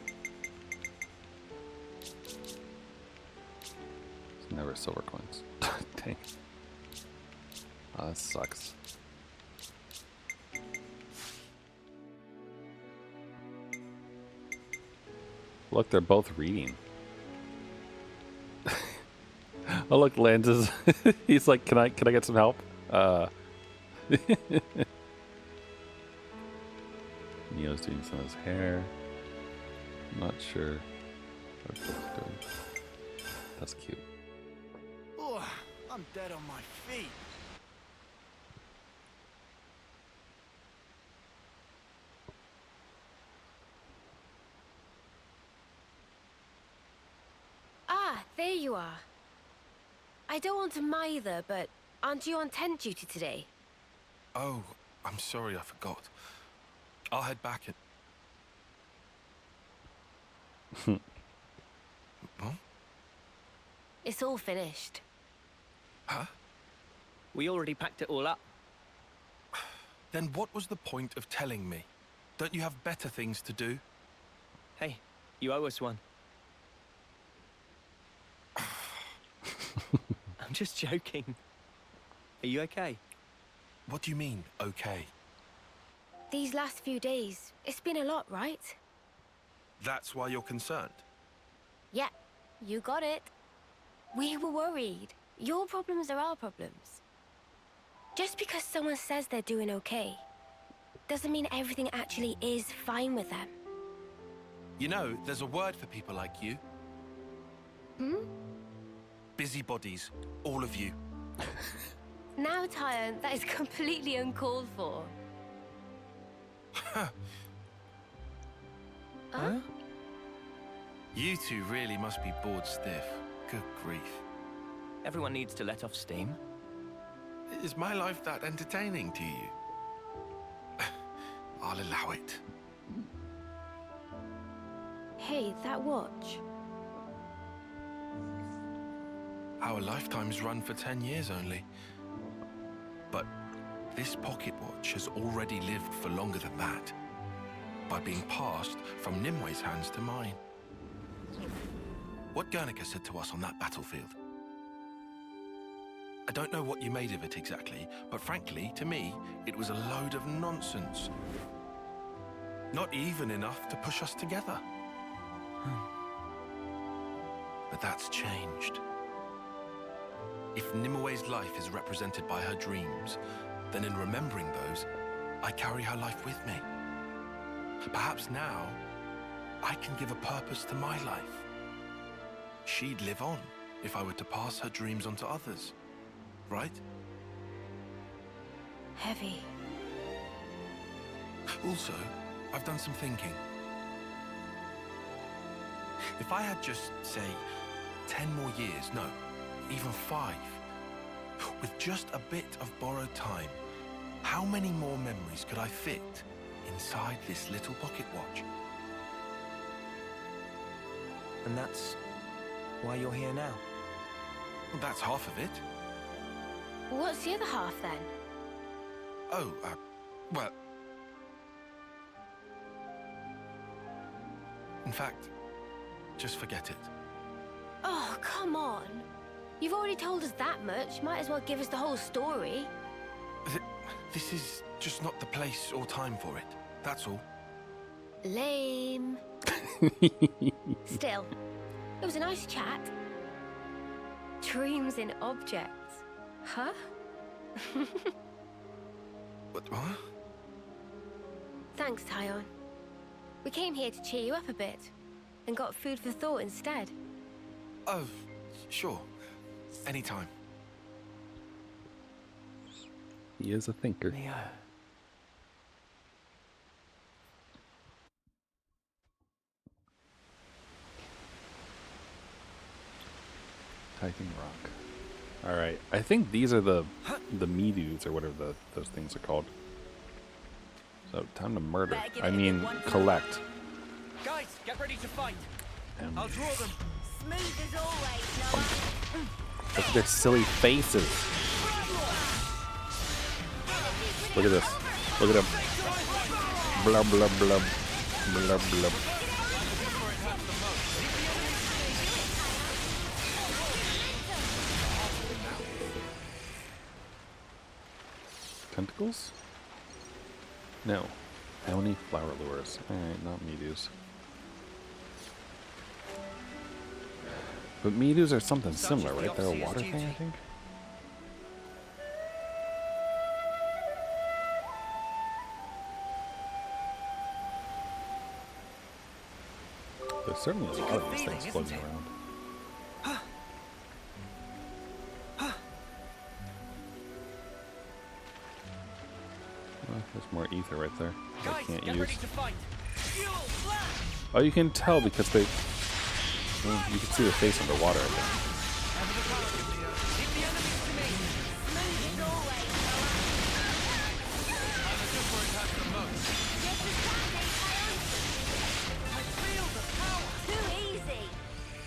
It's never silver coins. Dang. Oh, that sucks. Look, they're both reading. Oh, look, Lance is. He's like, can I get some help? Neo's doing some of his hair. I'm not sure what he's doing. That's cute. Oh, I'm dead on my feet. Ah, there you are. I don't want to mither, but aren't you on tent duty today? Oh, I'm sorry, I forgot. I'll head back and... Huh? It's all finished. Huh? We already packed it all up. Then what was the point of telling me? Don't you have better things to do? Hey, you owe us one. I'm just joking. Are you okay? What do you mean, okay? These last few days, it's been a lot, right? That's why you're concerned? Yeah, you got it. We were worried. Your problems are our problems. Just because someone says they're doing okay, doesn't mean everything actually is fine with them. You know, there's a word for people like you. Hmm? Busybodies, all of you. Now, Tyrant, that is completely uncalled for. Huh? You two really must be bored stiff. Good grief. Everyone needs to let off steam. Is my life that entertaining to you? I'll allow it. Hey, that watch. Our lifetimes run for 10 years only. But this pocket watch has already lived for longer than that, by being passed from Nimwe's hands to mine. What Guernica said to us on that battlefield. I don't know what you made of it exactly, but frankly, to me, it was a load of nonsense. Not even enough to push us together. But that's changed. If Nimwe's life is represented by her dreams, then in remembering those, I carry her life with me. Perhaps now, I can give a purpose to my life. She'd live on if I were to pass her dreams on to others, right? Heavy. Also, I've done some thinking. If I had just, say, 10 more years, no, even 5, with just a bit of borrowed time, how many more memories could I fit inside this little pocket watch? And that's why you're here now. Well, that's half of it. What's the other half then? Oh, well... In fact, just forget it. Oh, come on. You've already told us that much. Might as well give us the whole story. This is just not the place or time for it. That's all. Lame. Still, it was a nice chat. Dreams in objects. Huh? What? Thanks, Tyon. We came here to cheer you up a bit, and got food for thought instead. Oh, sure. Anytime. He is a thinker. Leo. Typing rock. All right, I think these are the Medues or whatever those things are called. So time to murder. Better give I it a mean, good one. collect. Guys, get ready to fight. And I'll draw them. Smooth as always, Noah. look at their silly faces. Look at this. Look at them. Blub blub blub blub blub. Tentacles? No. Peony flower lures. Alright, not Medues. But Medues are something similar, right? They're a water thing, I think? There's certainly a lot of these things floating around. Well, there's more ether right there that I Guys, can't get use. ready to fight. Fuel blast. Oh, you can tell because they... Well, you can see the face underwater, I think. Leave the enemies to me. Smooth as always, I feel the power. Noah. Too easy.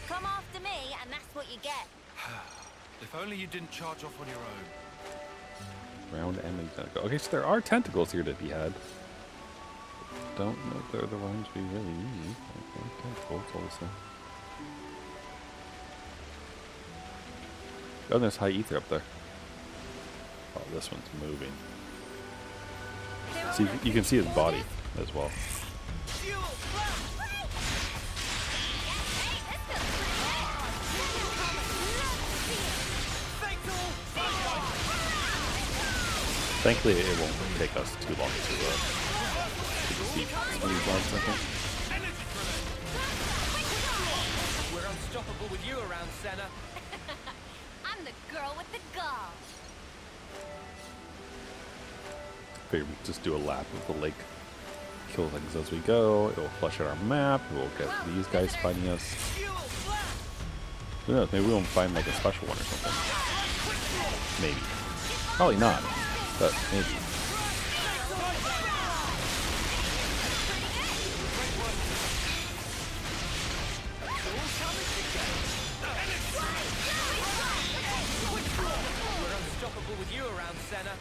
Come after me, and that's what you get. If only you didn't charge off on your own. Round and tentacle. Okay, so there are tentacles here to be had. Don't know if they're the ones we really need. Okay, tentacles also. Oh, there's high ether up there. Oh, this one's moving. So you can see his body as well. Fuel blast. Fatal fire. Thankfully, it won't take us too long to defeat some of these ones, I think. We're unstoppable with you around, Senna. I'm the girl with the gall. Figure we just do a lap of the lake. Kill things as we go. It'll flush out our map. We'll get these guys finding us. Fuel blast. Who knows? Maybe we won't find like a special one or something. Maybe. Probably not. But maybe. We're unstoppable with you around, Senna.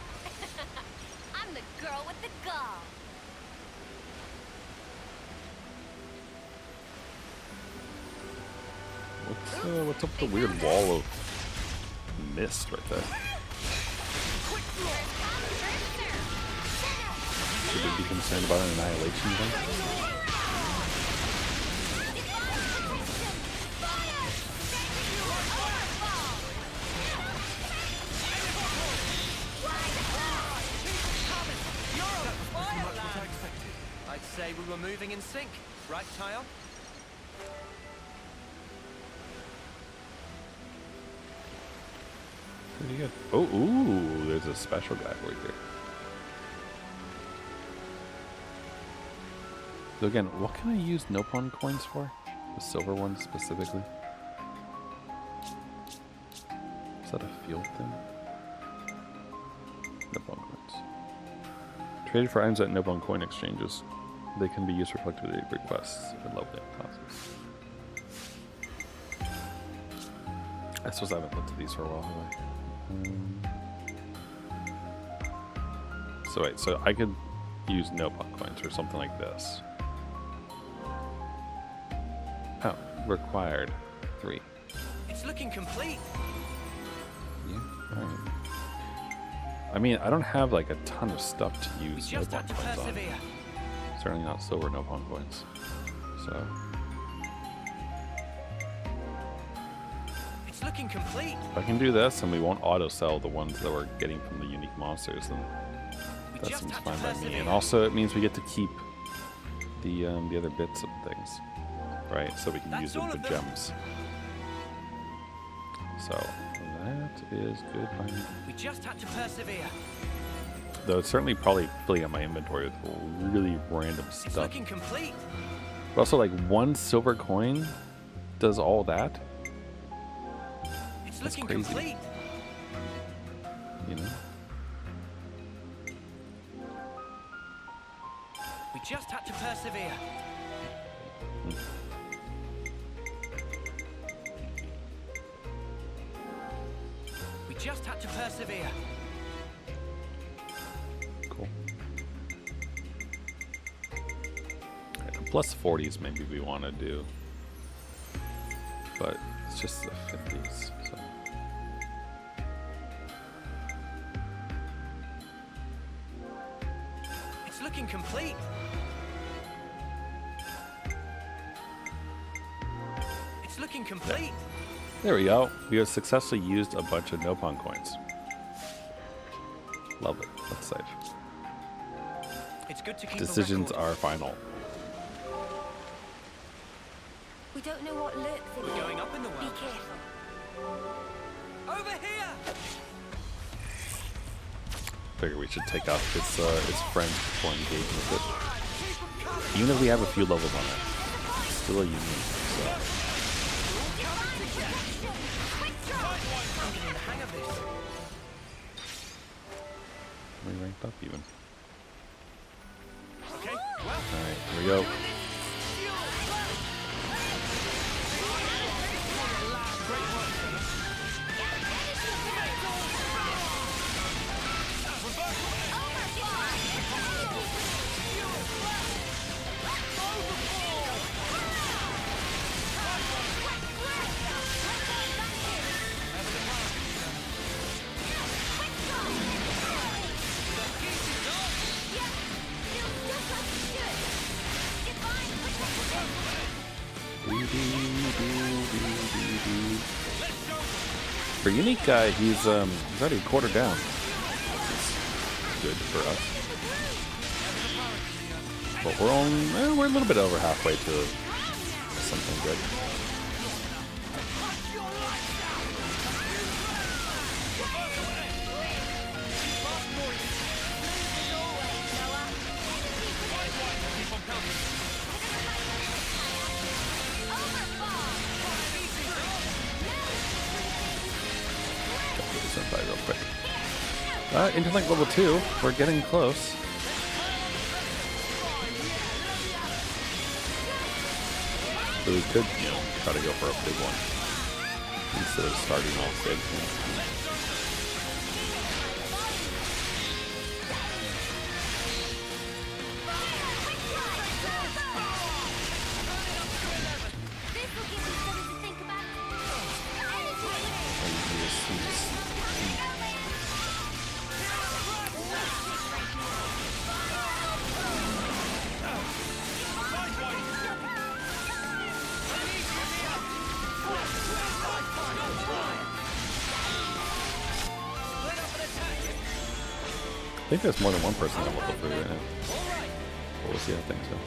I'm the girl with the gall. What's up with the weird wall of mist right there? Should we be concerned about an annihilation event? I'd say we were moving in sync, right, Tyon? Pretty good. Oh, ooh, there's a special guy right there. So again, what can I use Nopon coins for? The silver ones specifically? Is that a field thing? Nopon coins. Traded for items at Nopon coin exchanges. They can be used for productivity requests and leveling classes. I suppose I haven't looked at these for a while, have I? So wait, so I could use Nopon coins or something like this. Oh, required 3. It's looking complete. Yeah, alright. I mean, I don't have like a ton of stuff to We use just Nopon have to coins on. persevere. Certainly not silver Nopon coins. So, It's It's looking complete. If I can do this and we won't auto sell the ones that we're getting from the unique monsters, then that just seems have to fine by me. persevere. And also it means we get to keep the other bits of things, right? So we can That's use them all for of them. gems. So that is good by me. We just had to persevere. Though it's certainly probably filling up my inventory with really random It's stuff. looking complete. But also, like, one silver coin does all that, It's That's looking crazy. complete. you know? We just had to persevere. We just had to persevere. Cool. Alright, the plus 40s maybe we want to do. But it's just the 50s, so. It's looking complete. It's looking complete. There we go. We have successfully used a bunch of Nopon coins. Love it. Let's save. It's good to keep Decisions a record. are final. We don't know what lurks in We're here. going up in the Be world. careful. Over here. Figure we should take out its friend before engaging with it. Even if we have a few levels on it, it's still a unique. So. I'm getting the hang of this. We ranked up even. Okay, well, Alright, here we go. For unique guy, he's already a quarter down. Which is good for us. But we're a little bit over halfway to something good. Real quick. Interlink level 2, we're getting close. So we could, try to go for a big one instead of starting off big. I think there's more than one person that will go through right now. But we'll see, I think so.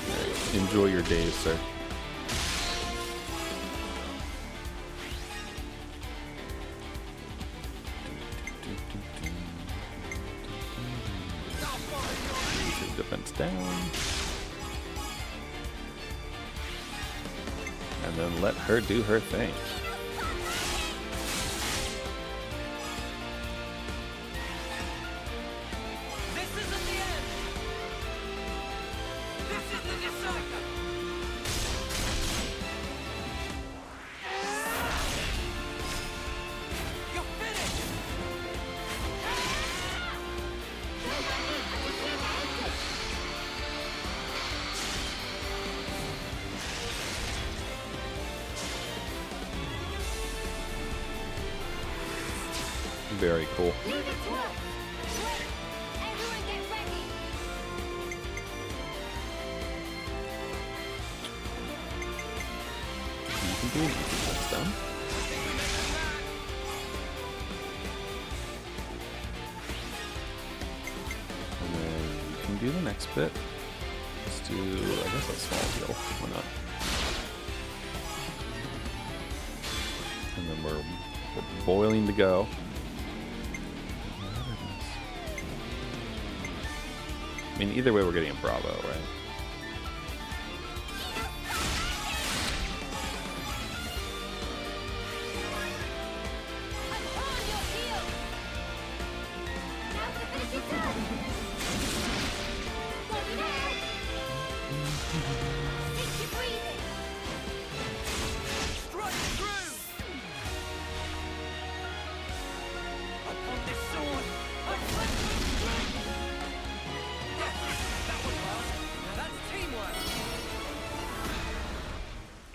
Right. Enjoy your days, sir. Defense down. And then let her do her thing. Very cool. can do an easy touchdown. And then we can do the next bit. Let's do, I guess, a small heal. Why not? And then we're boiling to go. I mean, either way, we're getting a Bravo, right?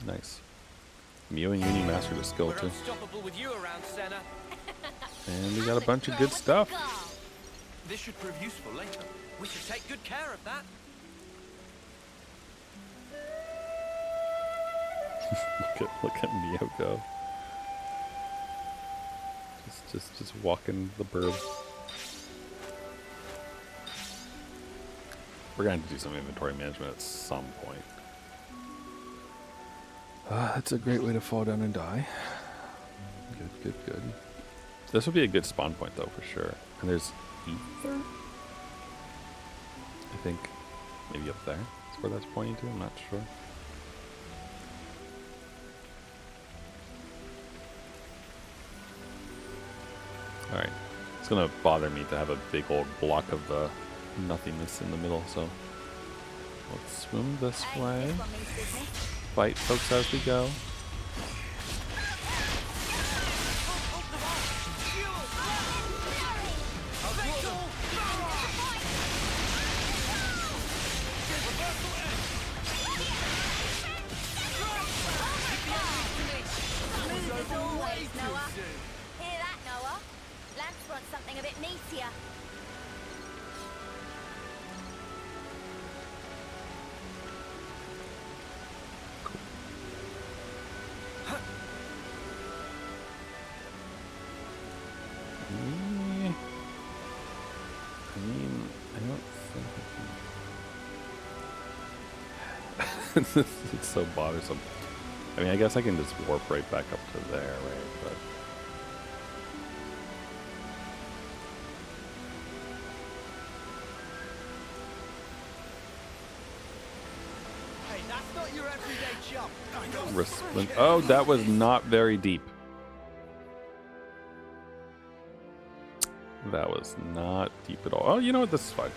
Nice. Mew and Uni mastered a skill too. Unstoppable with you around, Senna. And we got a bunch of good stuff. This should prove useful later. We should take good care of that. look at Mew go. Just walking the bird. We're gonna have to do some inventory management at some point. That's a great way to fall down and die. Good. This would be a good spawn point though, for sure. And there's ether? I think maybe up there is where that's pointing to, I'm not sure. Alright, it's gonna bother me to have a big old block of nothingness in the middle, so let's swim this way. Fight folks as we go. Hear that, Noah? Lance wants something a bit meatier. It's so bothersome. I mean, I guess I can just warp right back up to there, right? But Hey, that's not your everyday jump. oh, that was not very deep. That was not deep at all. Oh, you know what? This is fine.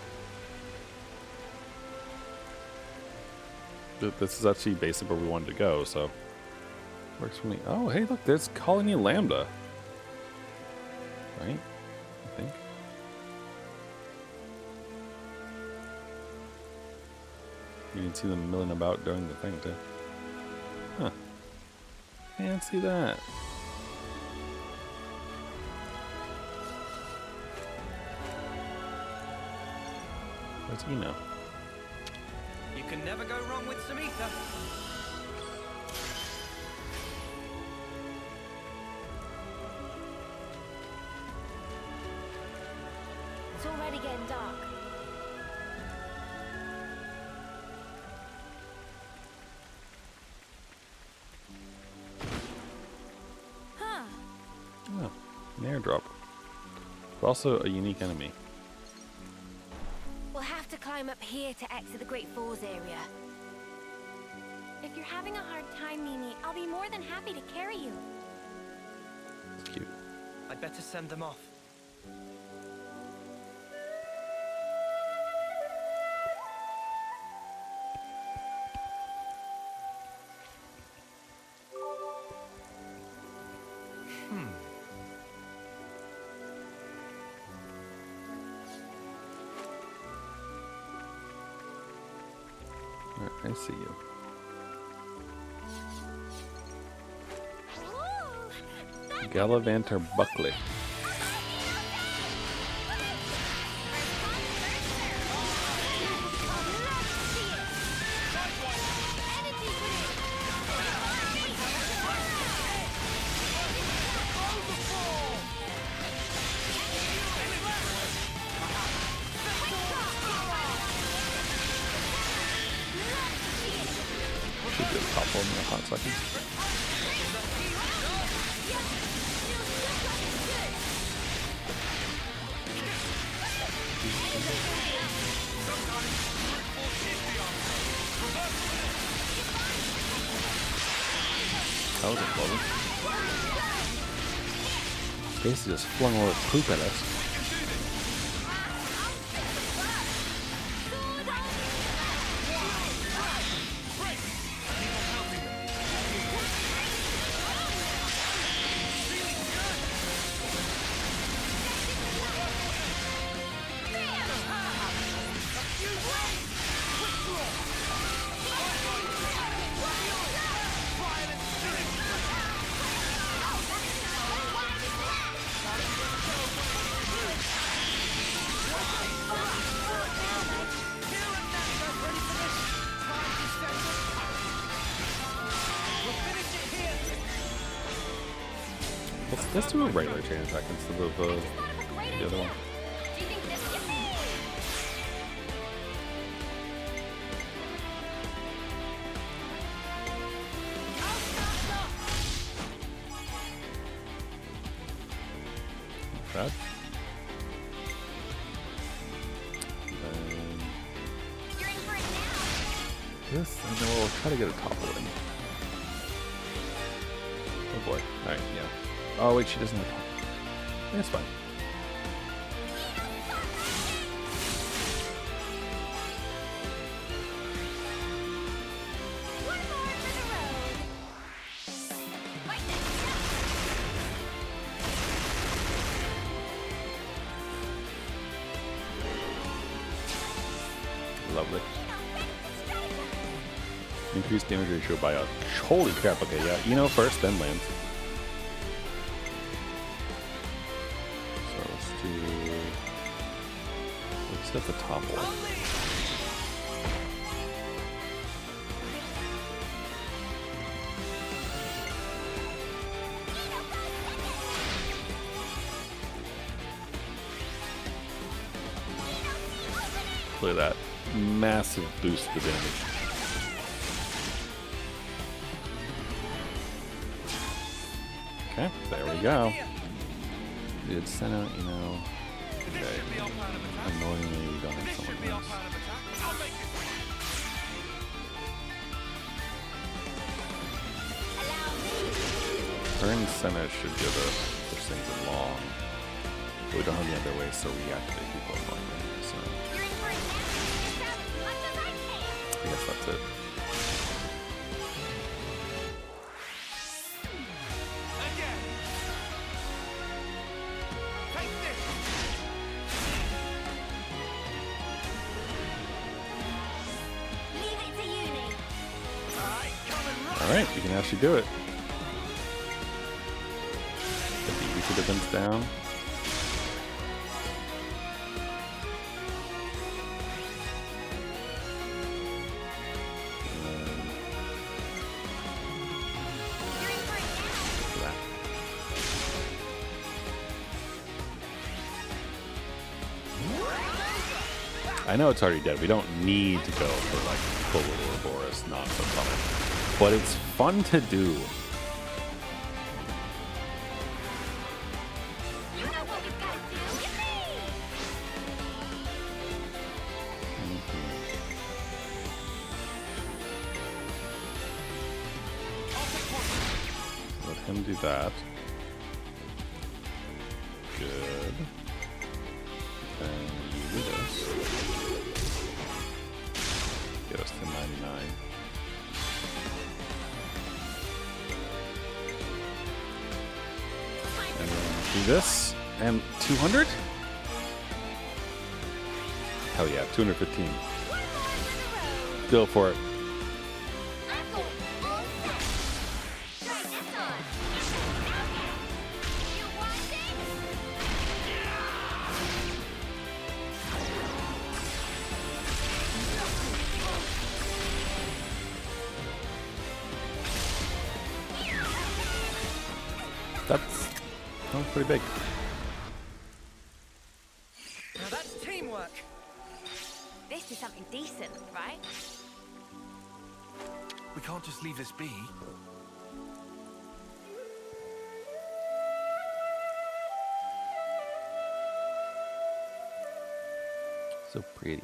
This is actually basically where we wanted to go, so works for me. Oh, hey, look, there's Colony Lambda. Right? I think. You can see them milling about during the thing, too. Huh. Can't see that. Where's Eno? You can never go wrong with some ether. It's already getting dark. Huh. Oh, an airdrop. But also a unique enemy. We'll have to climb up here to exit the Great Falls area. If you're having a hard time, Mimi, I'll be more than happy to carry you. It's cute. I'd better send them off. I see you. Gallivanter Buckley. get the top one in a hot second. That was explosive. Basically just flung all its poop at us. Let's do a regular chain attack instead of the other one. Bad. This, I know, we'll try to get a topple in. Oh boy. Alright, yeah. Oh wait, she doesn't have top. That's fine. Lovely. Increased damage ratio by a... Holy crap, okay, yeah. Eno first, then Lance. So let's do... Let's get the top one. Look at that. Massive boost to damage. Okay, there we go. Dude, send out, you know. Okay. Annoyingly, we don't have someone else. Her incentive should give us push things along. But we don't have any other way, so we activate people along them. So I guess that's it. Alright, we can actually do it. Get the easy defense down. I know it's already dead. We don't need to go for like full Ouroboros, not so fun. But it's fun to do. You know what we've got to do. Let him do that. Good. And you do this. Get us to 99. And then do this. And 200? Hell yeah, 215. Go for it. That was pretty big. Now that's teamwork. This is something decent, right? We can't just leave this be. So pretty.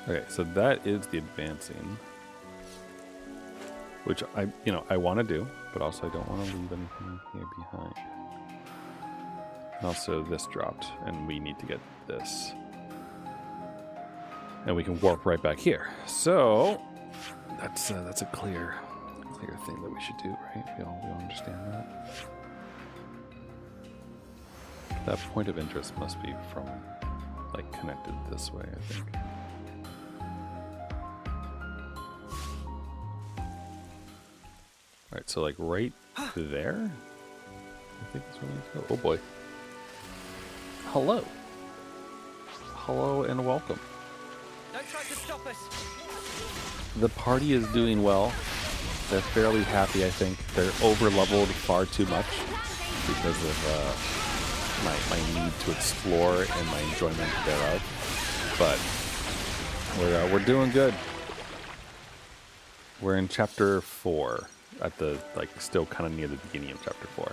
Okay, so that is the advancing, which I want to do, but also I don't want to leave anything here behind. And also this dropped, and we need to get this, and we can warp right back here. So that's a clear thing that we should do, right? We all understand that. That point of interest must be from like connected this way, I think. Alright, so like right there? I think that's where we need to go. Oh boy. Hello. Hello and welcome. Don't try to stop us. The party is doing well. They're fairly happy, I think. They're over-leveled far too much because of my need to explore and my enjoyment thereof. But we're doing good. We're in chapter 4. At the, like, still kind of near the beginning of chapter 4.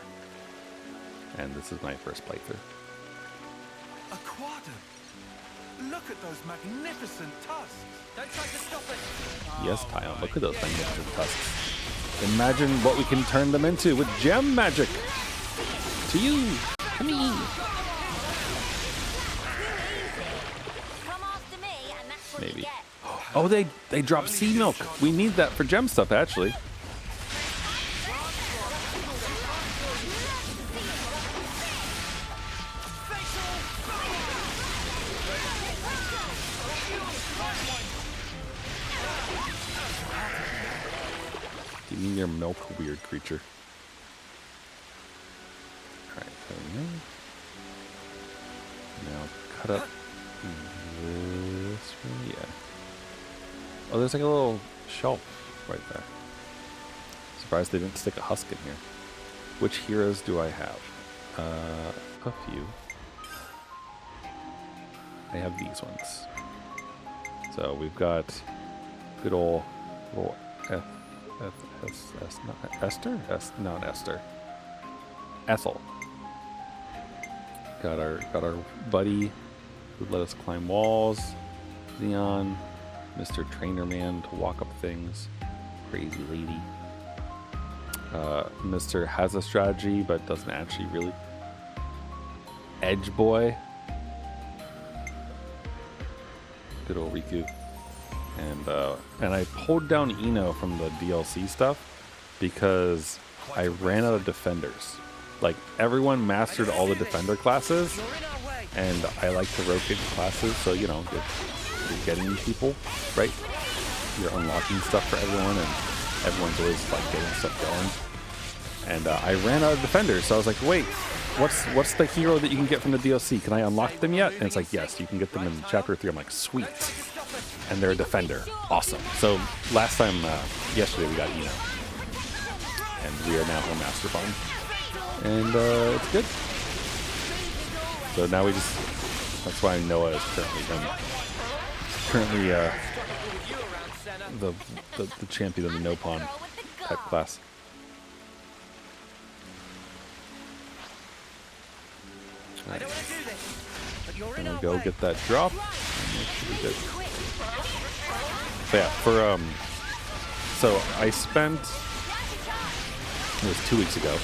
And this is my first playthrough. A quadrant! Look at those magnificent tusks! Don't try to stop us. Yes, Tyon, look at those magnificent tusks. Imagine what we can turn them into with gem magic! To you! To me! Come after me, and that's what you Maybe. get. Oh, they drop sea milk! We need that for gem stuff, actually. Give me your milk, weird creature. Alright, there we go. Now cut up this way, yeah. Oh, there's like a little shelf right there. Surprised they didn't stick a husk in here. Which heroes do I have? A few. I have these ones. So we've got good old Esther? Not Esther. Ethel. Got our buddy who let us climb walls. Xeon. Mr. Trainer Man to walk up things. Crazy lady. Mr. has a strategy but doesn't actually really. Edge Boy. Good old Riku. And I pulled down Ino from the DLC stuff because I ran out of defenders. Like, everyone mastered all the defender classes, and I like to rotate classes, so you're getting people, right? You're unlocking stuff for everyone, and everyone's always like getting stuff going. And I ran out of defenders, so I was like, wait, what's the hero that you can get from the DLC? Can I unlock them yet? And it's like, yes, you can get them in chapter 3. I'm like, sweet. And they're a defender. Awesome. So last time, yesterday, we got Ino. And we are now on Master Farm. And it's good. So now we just, that's why Noah is currently the champion of the no pawn type class. Right. Then we go get that drop. And that should be good. But yeah, so I spent, it was 2 weeks ago,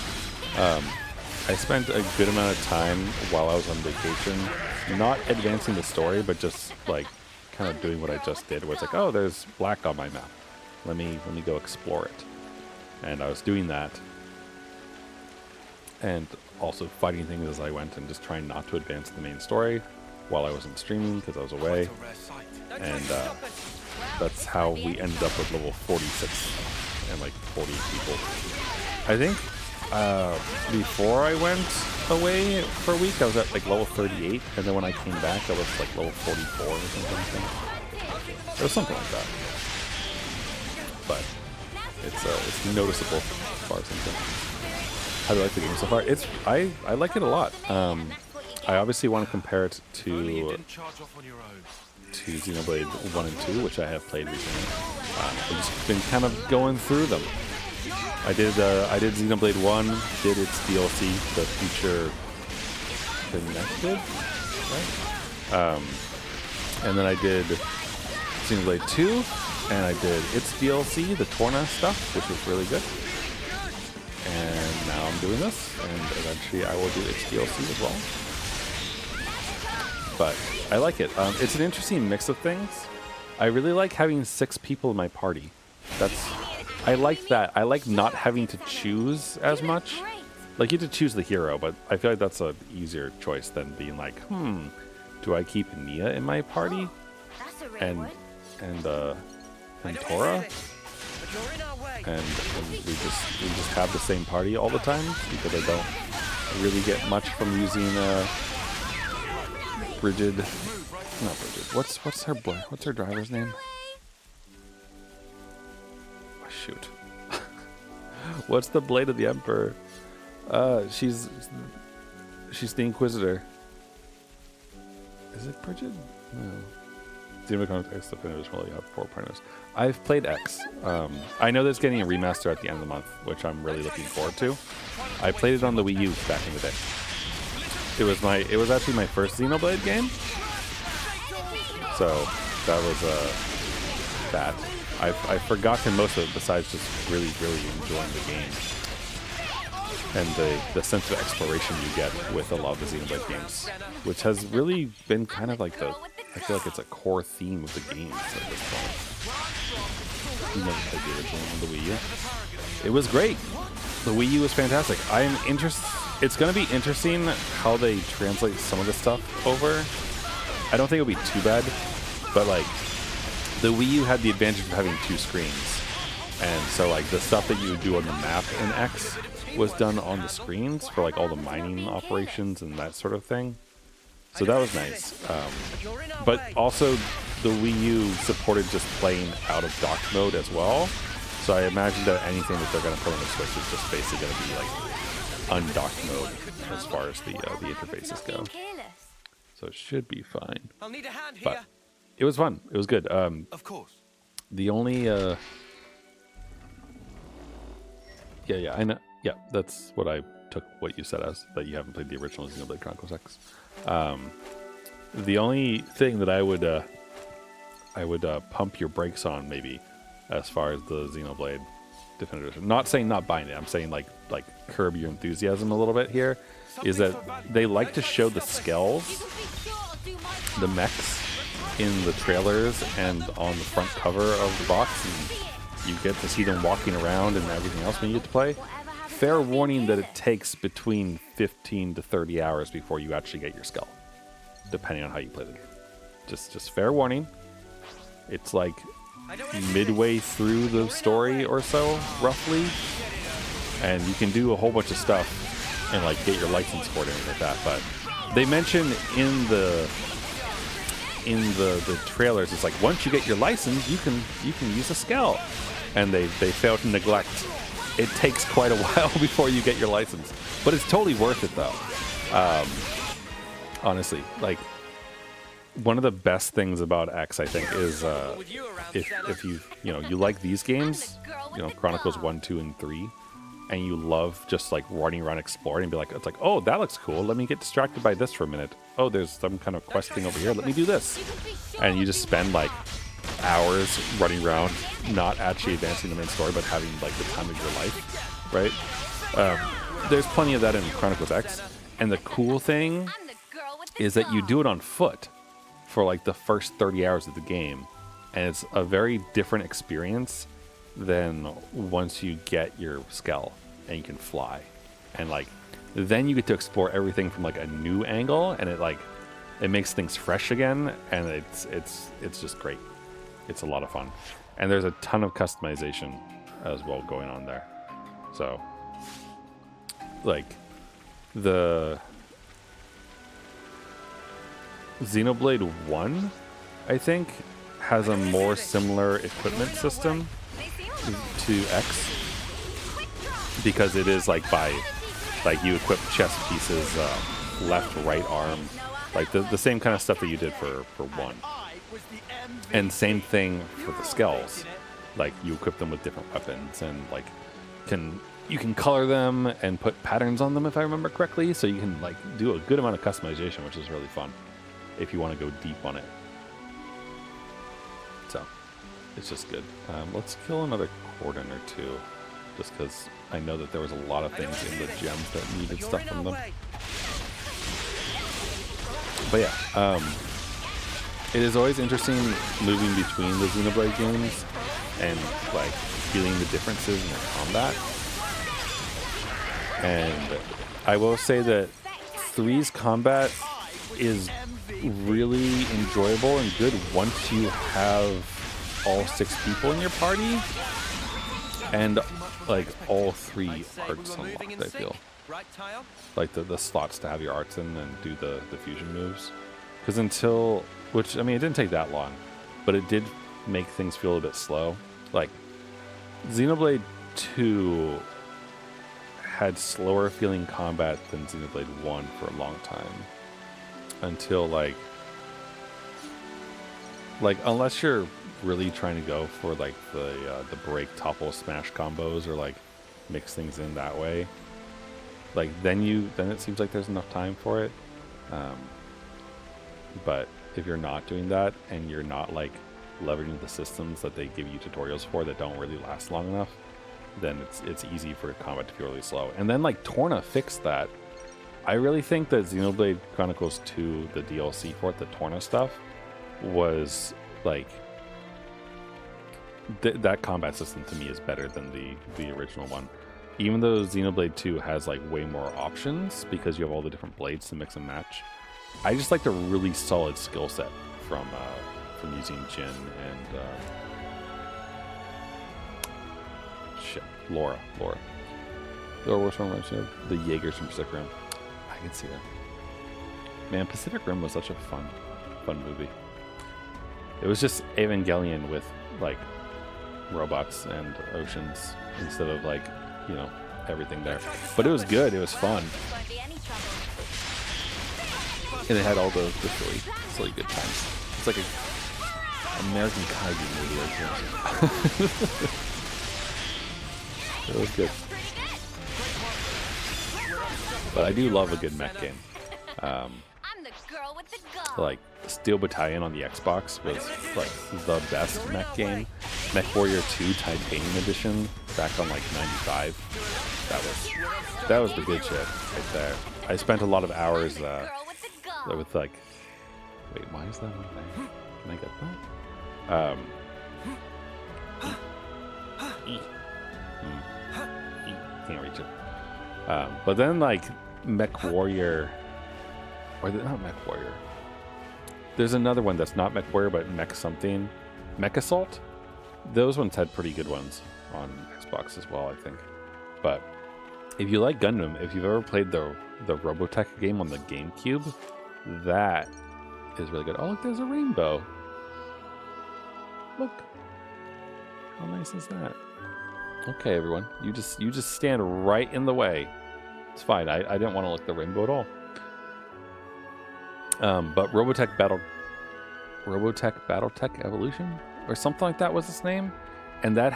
I spent a good amount of time while I was on vacation, not advancing the story, but just like kind of doing what I just did, where it's like, oh, there's black on my map. Let me go explore it. And I was doing that, and also fighting things as I went, and just trying not to advance the main story while I wasn't streaming because I was away. And that's how we ended up with level 46 and like 40 people. I think before I went away for a week, I was at like level 38, and then when I came back, I was like level 44 or something like that. It was something like that. But it's noticeable as far as I'm concerned. How do I like the game so far? I like it a lot. I obviously want to compare it If only you to didn't charge off on your own. Xenoblade 1 and 2, which I have played recently. I've just been kind of going through them. I did Xenoblade 1, did its DLC, the Future Connected, right? And then I did Xenoblade 2, and I did its DLC, the Torna stuff, which was really good. And now I'm doing this, and eventually I will do its DLC as well. But I like it. It's an interesting mix of things. I really like having 6 people in my party. I like that. I like not having to choose as much. Like, you have to choose the hero, but I feel like that's an easier choice than being like, do I keep Nia in my party? And Tora? And we just have the same party all the time because I don't really get much from using Bridget. Not Bridget. What's her driver's name? Oh, shoot. What's the Blade of the Emperor? She's the Inquisitor. Is it Bridget? No. Xenoblade Chronicles X Definitive Edition. You have 4 partners. I've played X. I know there's getting a remaster at the end of the month, which I'm really looking forward to. I played it on the Wii U back in the day. It was actually my first Xenoblade game. So that was that. I've forgotten most of it besides just really, really enjoying the game. And the sense of exploration you get with a lot of the Xenoblade games, which has really been kind of like I feel like it's a core theme of the games at this point. You never played the original on the Wii U. It was great. The Wii U was fantastic. It's going to be interesting how they translate some of this stuff over. I don't think it'll be too bad, but like the Wii U had the advantage of having 2 screens. And so like the stuff that you would do on the map in X was done on the screens for like all the mining operations and that sort of thing. So that was nice. But also the Wii U supported just playing out of dock mode as well. So I imagine that anything that they're going to put on the Switch is just basically going to be like undocked mode as far as the interfaces go. So it should be fine. I'll need a hand here. But it was fun. It was good. Of course. The only yeah, I know. Yeah, that's what I took what you said as, that you haven't played the original Xenoblade Chronicles X. The only thing that I would pump your brakes on maybe as far as the Xenoblade Definitive Edition. Not saying not buying it. I'm saying like curb your enthusiasm a little bit here. Is that they like to show the skells, the mechs in the trailers and on the front cover of the box, and you get to see them walking around and everything else when you get to play. Fair warning that it takes between 15 to 30 hours before you actually get your skull, depending on how you play the game. Just fair warning. It's like midway through the story or so, roughly, and you can do a whole bunch of stuff and like get your license for it and anything like that. But they mention in the trailers, it's like once you get your license, you can use a skull, and they fail to neglect. It takes quite a while before you get your license, but it's totally worth it though. Honestly, like one of the best things about X, I think, is if you like these games, Chronicles 1, 2, and 3, and you love just like running around exploring and be like, it's like, oh, that looks cool. Let me get distracted by this for a minute. Oh, there's some kind of quest thing over here. Let me do this. And you just spend like hours running around, not actually advancing the main story, but having like the time of your life, right? There's plenty of that in Chronicles X. And the cool thing is that you do it on foot for like the first 30 hours of the game. And it's a very different experience than once you get your skull and you can fly. And like, then you get to explore everything from like a new angle, and it makes things fresh again, and it's just great. It's a lot of fun. And there's a ton of customization as well going on there. So like the Xenoblade 1, I think, has a more similar equipment system to X, because it is like you equip chest pieces left, right arm, like the same kind of stuff that you did for 1. And same thing for the skells. Like you equip them with different weapons and like you can color them and put patterns on them if I remember correctly. So you can like do a good amount of customization, which is really fun if you want to go deep on it. So it's just good. Let's kill another cordon or 2, just because I know that there was a lot of things in the gems that needed stuff from them. But yeah, it is always interesting moving between the Xenoblade games and like feeling the differences in their combat. And I will say that 3's combat is really enjoyable and good once you have all 6 people in your party and like all 3 arts unlocked. I feel like the slots to have your arts in and do the fusion moves, because which I mean it didn't take that long, but it did make things feel a bit slow. Like Xenoblade 2 had slower feeling combat than Xenoblade 1 for a long time, until like unless you're really trying to go for like the break, topple, smash combos, or like mix things in that way, like then it seems like there's enough time for it. But if you're not doing that and you're not like leveraging the systems that they give you tutorials for that don't really last long enough, then it's easy for combat to feel really slow. And then like Torna fixed that. I really think that Xenoblade Chronicles 2, the DLC for it, the Torna stuff, was like that combat system to me is better than the original one. Even though Xenoblade 2 has like way more options because you have all the different blades to mix and match, I just like the really solid skill set from using Jin and Laura was from the Jaegers from Pacific Rim. I can see that. Man, Pacific Rim was such a fun movie. It was just Evangelion with like robots and oceans instead of like, you know, everything there. But it was good. It was fun. And it had all those silly good times. It's like an American kaiju movie. Like it was good. But I do love a good mech game. Like Steel Battalion on the Xbox was like the best mech game. Mech Warrior 2 Titanium Edition back on like 95. That was the good shit right there. I spent a lot of hours with like, wait, why is that one there? Can I get that? Can't reach it. But then like Mech Warrior, or not Mech Warrior. There's another one that's not Mech Warrior, but Mech something. Mech Assault. Those ones had pretty good ones on Xbox as well, I think. But if you like Gundam, if you've ever played the Robotech game on the GameCube, that is really good. Oh, look, there's a rainbow. Look. How nice is that? Okay, everyone. You just stand right in the way. It's fine. I didn't want to look the rainbow at all. But Robotech Battletech Evolution or something like that was its name, and that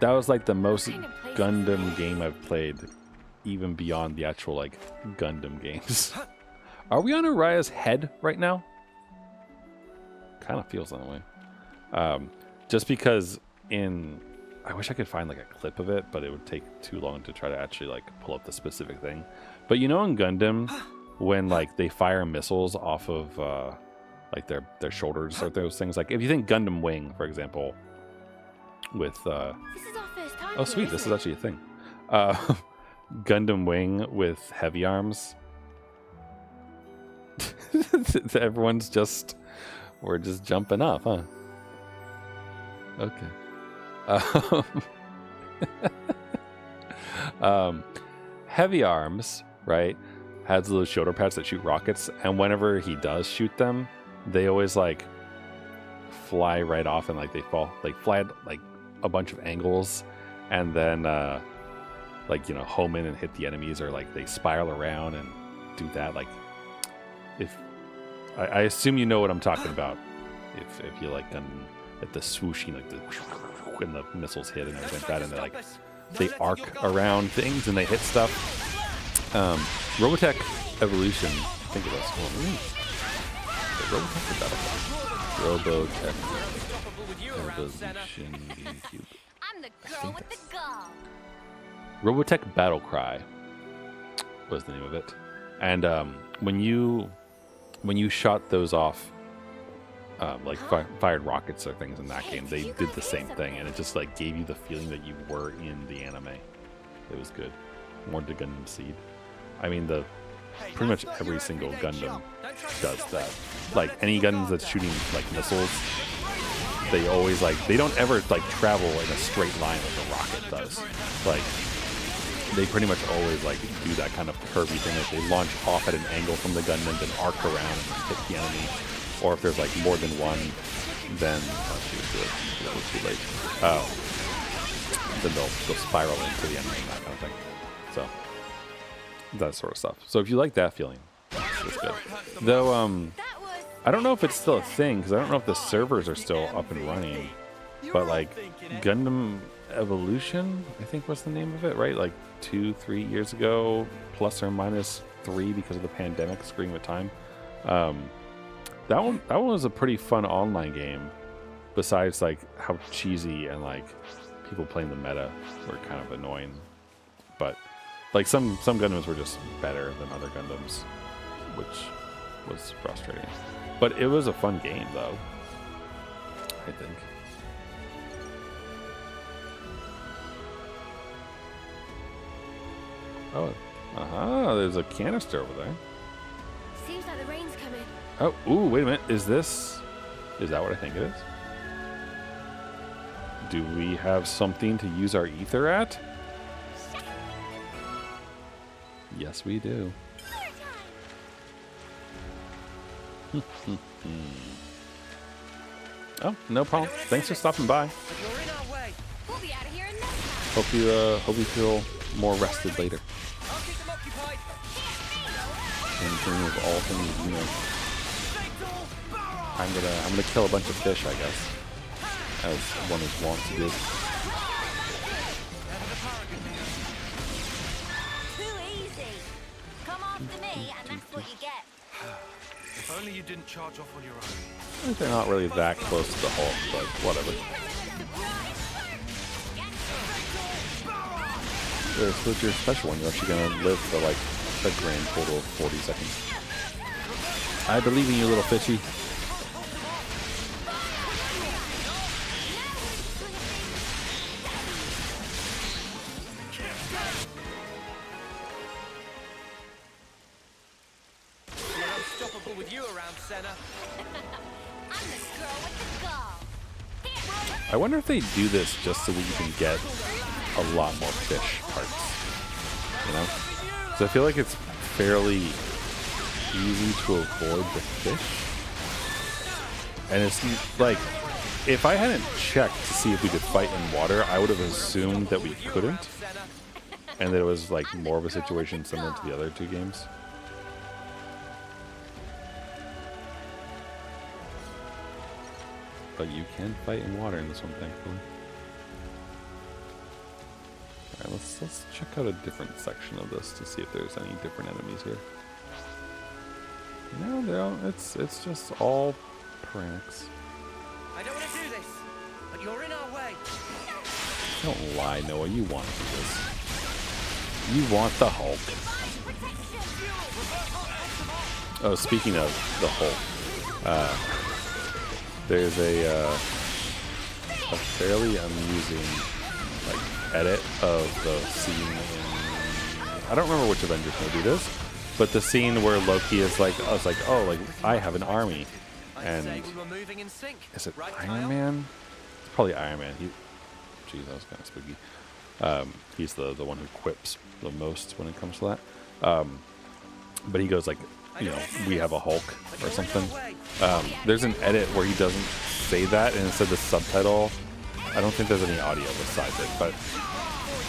was like the most Gundam game I've played, even beyond the actual like Gundam games. Are we on Uraya's head right now? Kind of feels that way. Just because I wish I could find like a clip of it, but it would take too long to try to actually like pull up the specific thing. But you know, in Gundam, when like they fire missiles off of like their shoulders or those things, like if you think Gundam Wing, for example, with This is our first time oh sweet, this is actually a thing. Gundam Wing with heavy arms. We're just jumping up, huh? Okay. Heavy arms, right, has those shoulder pads that shoot rockets, and whenever he does shoot them, they always like fly right off and like they fly at like a bunch of angles, and then like, you know, home in and hit the enemies, or like they spiral around, and do that. Like, if I assume you know what I'm talking about. If you like at the swooshing, like when the missiles hit and everything like that, and they arc around things and they hit stuff. Robotech Evolution, I think it was. Robotech Evolution GameCube. I'm the girl with the gall. Robotech Battle Cry was the name of it, and when you shot those off, like fired rockets or things in that game, they did the same thing, and it just like gave you the feeling that you were in the anime. It was good. More to Gundam Seed. I mean, pretty much every single Gundam does that. Like any Gundam that's shooting like missiles, they always they don't ever like travel in a straight line like a rocket does. Like they pretty much always like do that kind of curvy thing. Like they launch off at an angle from the Gundam, then arc around and hit the enemy. Or if there's like more than one, then that was too late. Then they'll spiral into the enemy and that kind of thing. So that sort of stuff. So if you like that feeling, it's good. Though I don't know if it's still a thing because I don't know if the servers are still up and running. But like Gundam Evolution, I think was the name of it, right? Like 2-3 years ago, plus or minus 3 because of the pandemic screwing with time. That one was a pretty fun online game. Besides like how cheesy and like people playing the meta were kind of annoying. But like some Gundams were just better than other Gundams, which was frustrating. But it was a fun game though, I think. Oh, there's a canister over there. Seems like the rain's coming. Oh, ooh, wait a minute. Is that what I think it is? Do we have something to use our ether at? Yes, we do. Oh, no problem. Thanks for stopping by. You're in our way. We'll be out of here in no time. Hope you feel more rested later. I'll keep them occupied. And dream of all things, you know. I'm gonna kill a bunch of fish, I guess, as one is wont to do. Too easy. Come after me, and that's what you get. If only you didn't charge off on your own. I think they're not really that close to the Hulk, but whatever. So with your special one, you're actually gonna live for like a grand total of 40 seconds. I believe in you, little fishy. We're unstoppable with you around, Senna. I'm the girl with the gall. I wonder if they do this just so that you can get a lot more fish parts. You know? So I feel like it's fairly easy to avoid the fish. And it's like, if I hadn't checked to see if we could fight in water, I would have assumed that we couldn't. And that it was like more of a situation similar to the other two games. But you can fight in water in this one, thankfully. Alright, let's check out a different section of this to see if there's any different enemies here. No, they're all, it's just all pranks. I don't want to do this, but you're in our way. Don't lie, Noah. You want to do this. You want the Hulk. Oh, speaking of the Hulk, there's a fairly amusing like edit of the scene in, I don't remember which Avengers movie it is, but the scene where Loki is like, I was like, oh, like I have an army, and Say we were moving in sync. is it Right, Iron Kyle? Man? It's probably Iron Man. Geez, that was kind of spooky. He's the one who quips the most when it comes to that. But he goes like, you know, we have a Hulk or something. There's an edit where he doesn't say that, and instead the subtitle, I don't think there's any audio besides it, but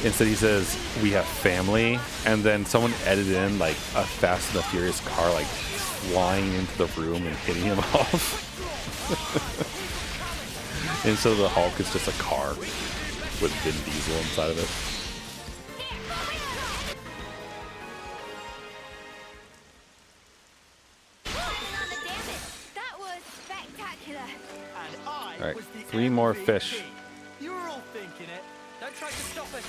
Instead, he says, "We have family," and then someone edited in like a Fast and the Furious car, like flying into the room and hitting him off. Instead of the Hulk, it's just a car with Vin Diesel inside of it. That was spectacular. And I All right, was the 3 more fish. MVP. You were all thinking it. Don't try to stop us.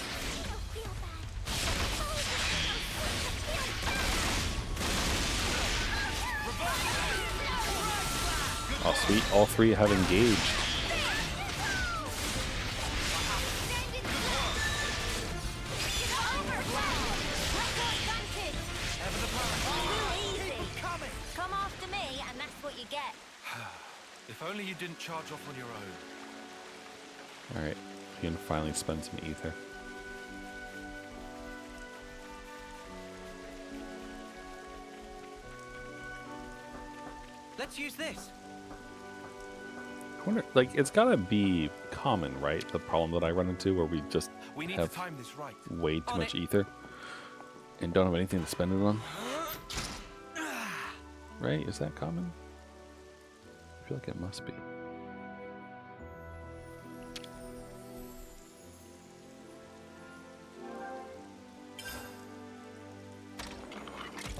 Oh, sweet! All 3 have engaged. Come after me, and that's what you get. If only you didn't charge off on your own. All right, you can finally spend some ether. Let's use this. I wonder, like, it's gotta be common, right? The problem that I run into where we just We need to have time this right. way too much ether and don't have anything to spend it on. Right? Is that common? I feel like it must be.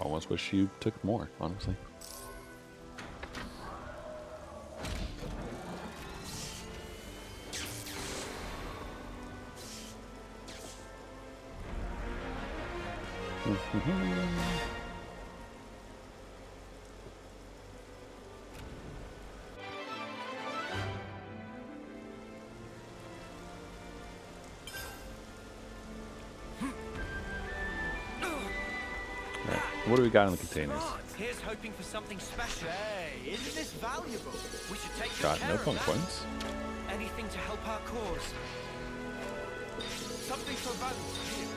Almost wish you took more, honestly. What do we got in the containers? Here's hoping for something special. Hey, isn't this valuable? We should take good Got care no of fun that. coins. Anything to help our cause. Something so valuable here.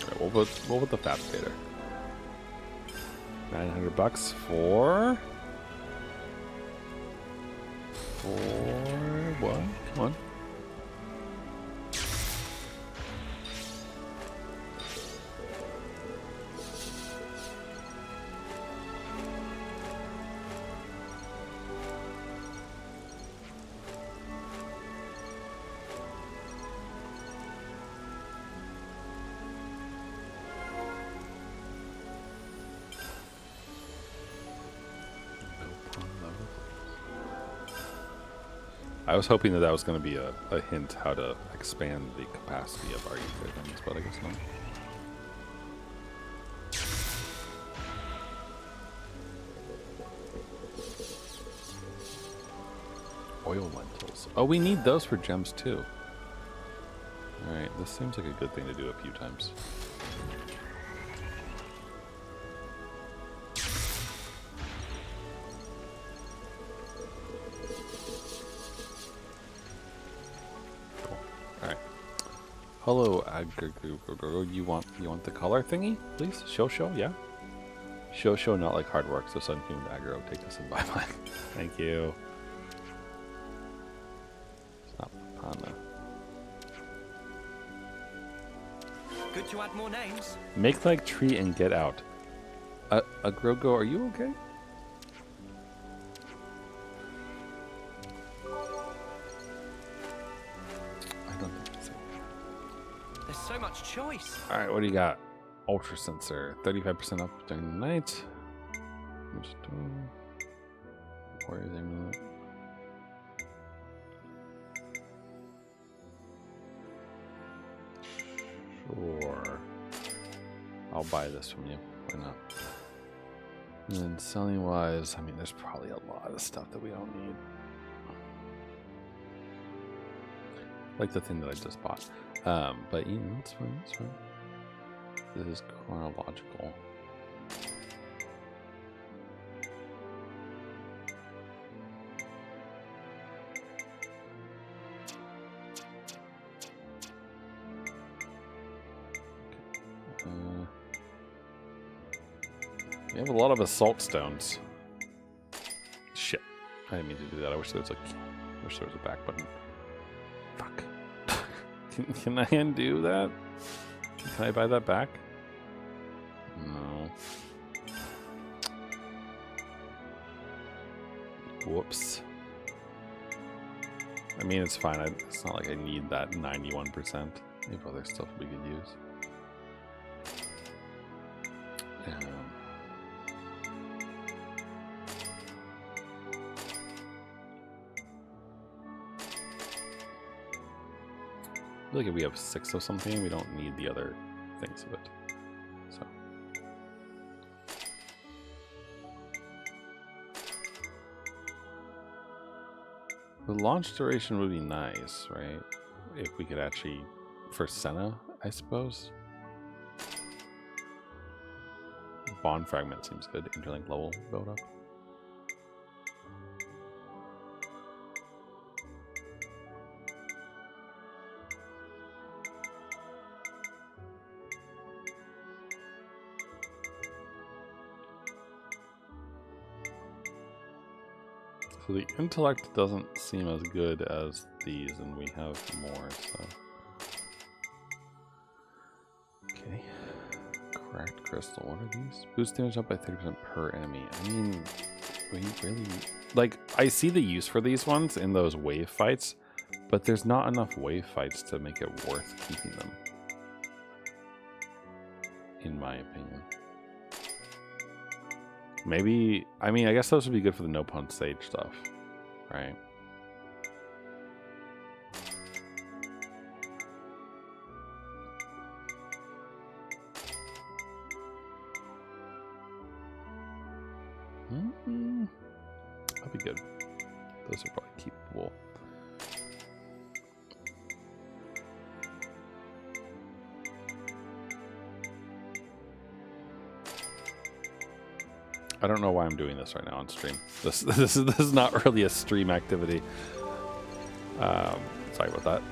Alright, what would the fabricator? $900 for what? Come on. I was hoping that was going to be a hint how to expand the capacity of our ether things, but I guess not. Oil lentils. Oh, we need those for gems too. Alright, this seems like a good thing to do a few times. Hello, you want the color thingy, please? Show, yeah. Show, not like hard work. So Sun King aggro, take this and buy mine. Thank you. Stop Pana. Good to add more names. Make like tree and get out. Agrogo, are you okay? I don't think so. There's so much choice. All right, what do you got? Ultra sensor, 35% up during the night. Where is amulet? Sure. I'll buy this from you. Why not? And then selling wise, I mean, there's probably a lot of stuff that we don't need. Like the thing that I just bought. But you know, it's fine, it's fine. This is chronological. We have a lot of assault stones. Shit. I didn't mean to do that. I wish there was a back button. Fuck. Can I undo that? Can I buy that back? No. Whoops. I mean, it's fine. It's not like I need that 91%. Maybe other stuff we could use. I feel like if we have 6 of something, we don't need the other things of it. So. The launch duration would be nice, right? If we could actually, for Senna, I suppose. Bond fragment seems good. Interlink level build up. So the intellect doesn't seem as good as these, and we have more, so. Okay. Cracked crystal, what are these? Boost damage up by 30% per enemy. I mean, we really... Like, I see the use for these ones in those wave fights, but there's not enough wave fights to make it worth keeping them. In my opinion. Maybe, I mean, I guess those would be good for the no punch stage stuff, right? That'd be good. Those are probably keepable. I don't know why I'm doing this right now on stream. This is not really a stream activity. Sorry about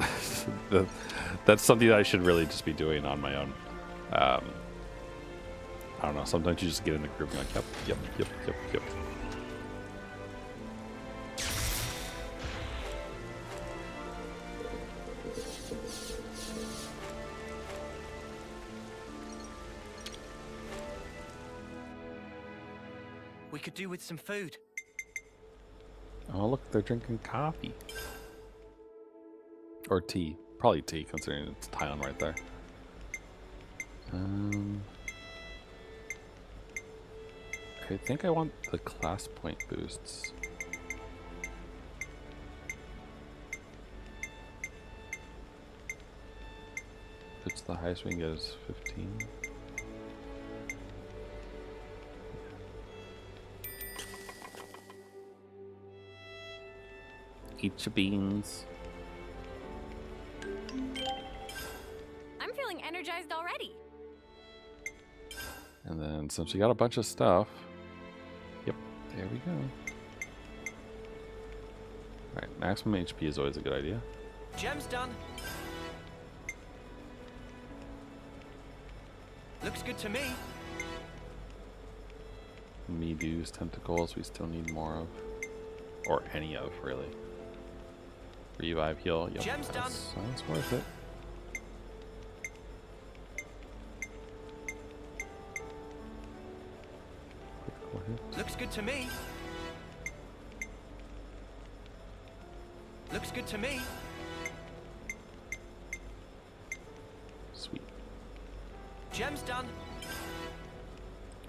that. That's something that I should really just be doing on my own. I don't know. Sometimes you just get in the group and you're like, yep. We could do with some food. Oh, look, they're drinking coffee. Or tea. Probably tea, considering it's Thailand right there. I think I want the class point boosts. It's the highest we can get is 15. Eat your beans. I'm feeling energized already. And then since we got a bunch of stuff, yep, there we go. Alright, maximum HP is always a good idea. Gem's done. Looks good to me. Medu's tentacles we still need more of. Or any of, really. Revive heal, yep, Gem's done. Sounds worth it. Critical hit. Looks good to me. Looks good to me. Sweet. Gem's done.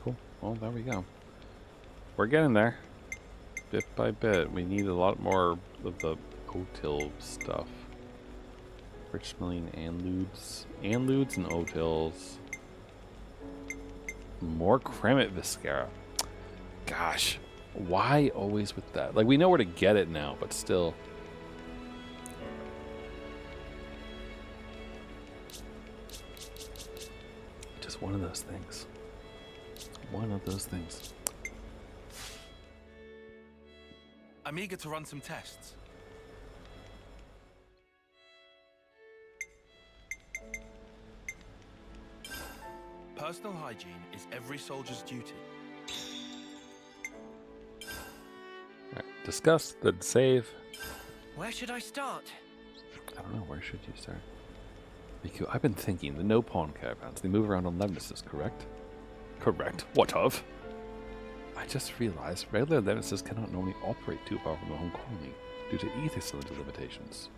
Cool. Well, there we go. We're getting there. Bit by bit. We need a lot more of the Otil stuff. Rich milling Anludes. Anludes and Otils. More Kremit Viscera. Gosh. Why always with that? Like, we know where to get it now, but still. Just one of those things. One of those things. I'm eager to run some tests. Personal hygiene is every soldier's duty. Right. Discuss, then save. Where should I start? I don't know, where should you start? Riku, I've been thinking, the no-pawn caravans, they move around on Lemnises, correct? Correct. What of? I just realized regular Lemnises cannot normally operate too far from the home colony due to ether cylinder limitations.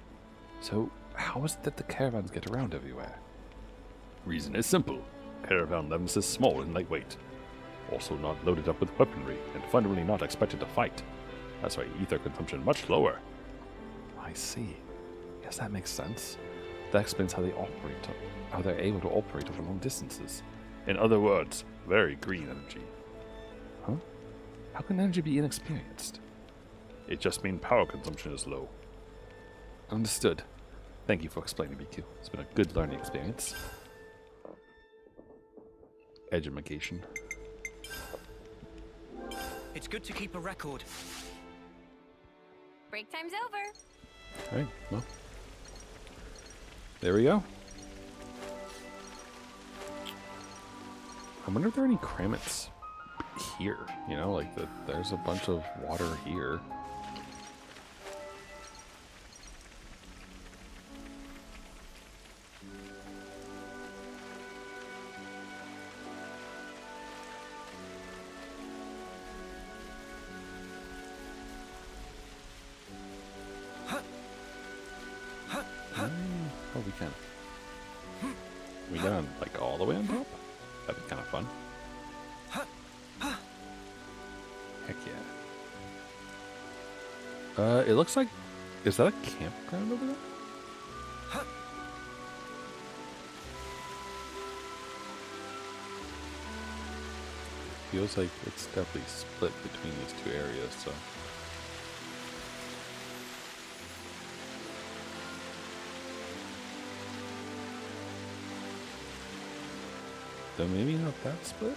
So, how is it that the caravans get around everywhere? Reason is simple. Caravan Lemnis is small and lightweight. Also not loaded up with weaponry, and fundamentally not expected to fight. That's why ether consumption much lower. I see. Yes, that makes sense. That explains how they operate, how they're able to operate over long distances. In other words, very green energy. Huh? How can energy be inexperienced? It just means power consumption is low. Understood. Thank you for explaining, BQ. It's been a good learning experience. Education. It's good to keep a record. Break time's over. Alright, well. There we go. I wonder if there are any Kramits here. You know, like there's a bunch of water here. Oh, we can. We done like all the way on top? That'd be kind of fun. Heck yeah. It looks like, is that a campground over there? Feels like it's definitely split between these two areas, so. So maybe not that split?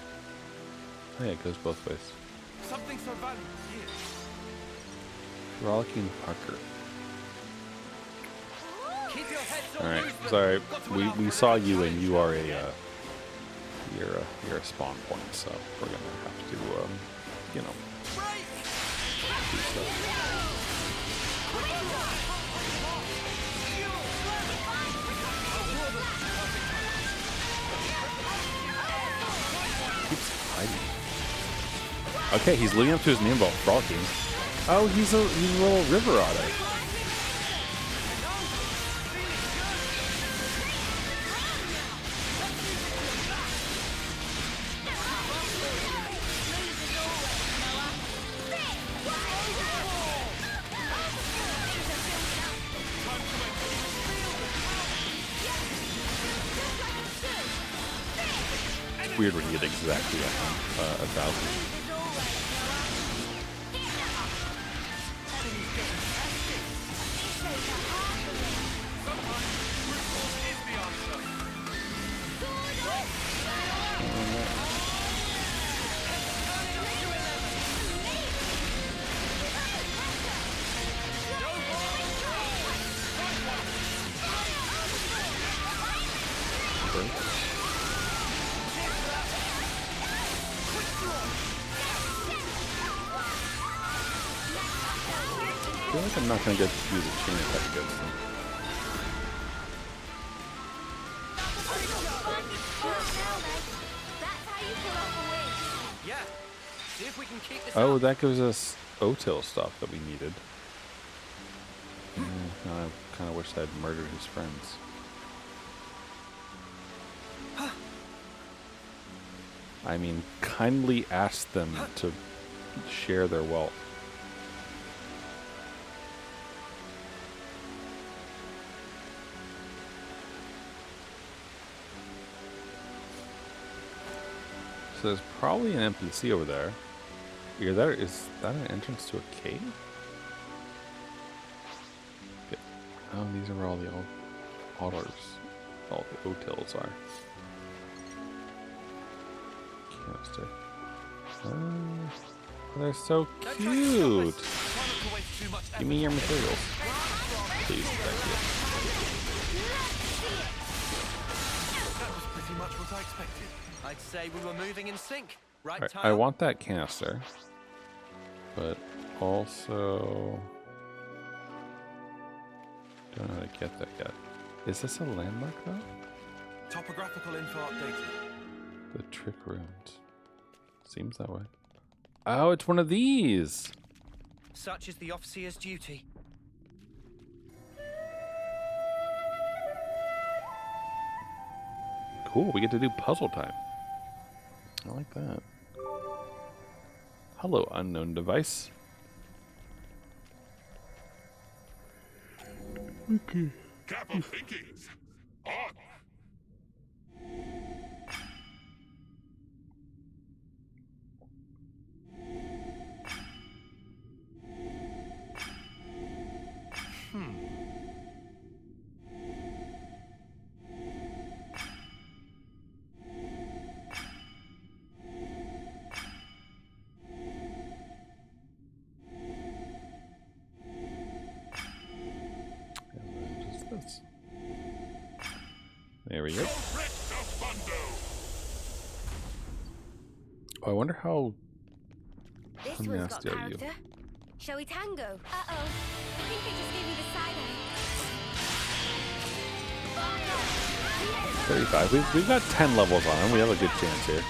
Oh yeah, it goes both ways. Something so valuable here. Rollicking Parker. Keep your heads on Alright, movement. sorry. Got to We allow for saw it. you and you are you're a spawn point, so we're gonna have to you know, do stuff. Keeps hiding. Okay, he's leading up to his name while frolicking. Oh, he's a little river otter. It's weird when you get exactly 1,000. I feel like I'm not going to get to use a chain attack against them. Yeah. See if we can keep this Oh, up. that gives us Otil stuff that we needed. I kind of wish I'd murdered his friends. I mean, kindly ask them to share their wealth. So there's probably an NPC over there. Is that an entrance to a cave? Okay. Oh, these are where all the otters, all the Otils are. Canister. Oh, they're so Don't try to stop cute. us. Try not to waste too much Give me effort. your materials, please. Thank That was pretty much what I expected. I'd say we were moving in sync. Right, you. Alright, Tom? I want that canister, but also don't know how to get that yet. Is this a landmark though? Topographical info updated. The trick runes. Seems that way. Oh, it's one of these. Such is the officer's duty. Cool, we get to do puzzle time. I like that. Hello, unknown device. Okay. Cap of thinkings. On. There we go. Oh, I wonder how This one's got nasty are you? character. Shall we tango? Uh-oh. I think I just gave you the side eye. 35. We've got 10 levels on him. We have a good chance here.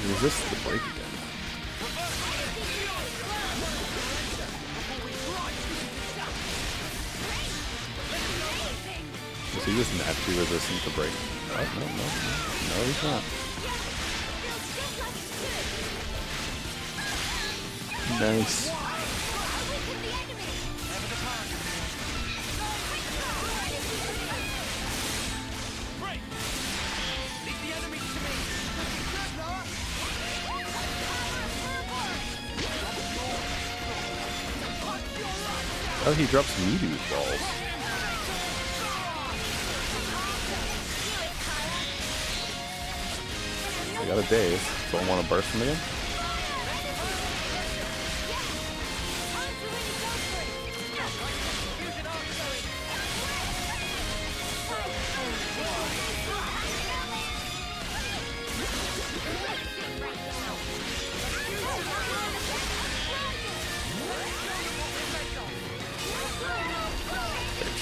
Resist the break again. Is he just naturally resistant to break? Oh, no, he's not. Nice. Oh, he drops meteor balls. I got a daze. Don't want to burst him again?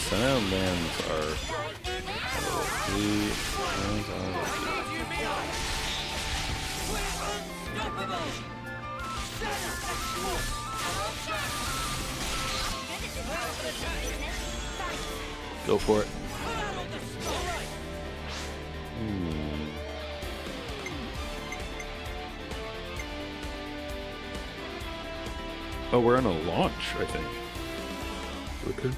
Soundlands are level 3. Sounds are go for it. Oh, we're on a launch, I think. Okay.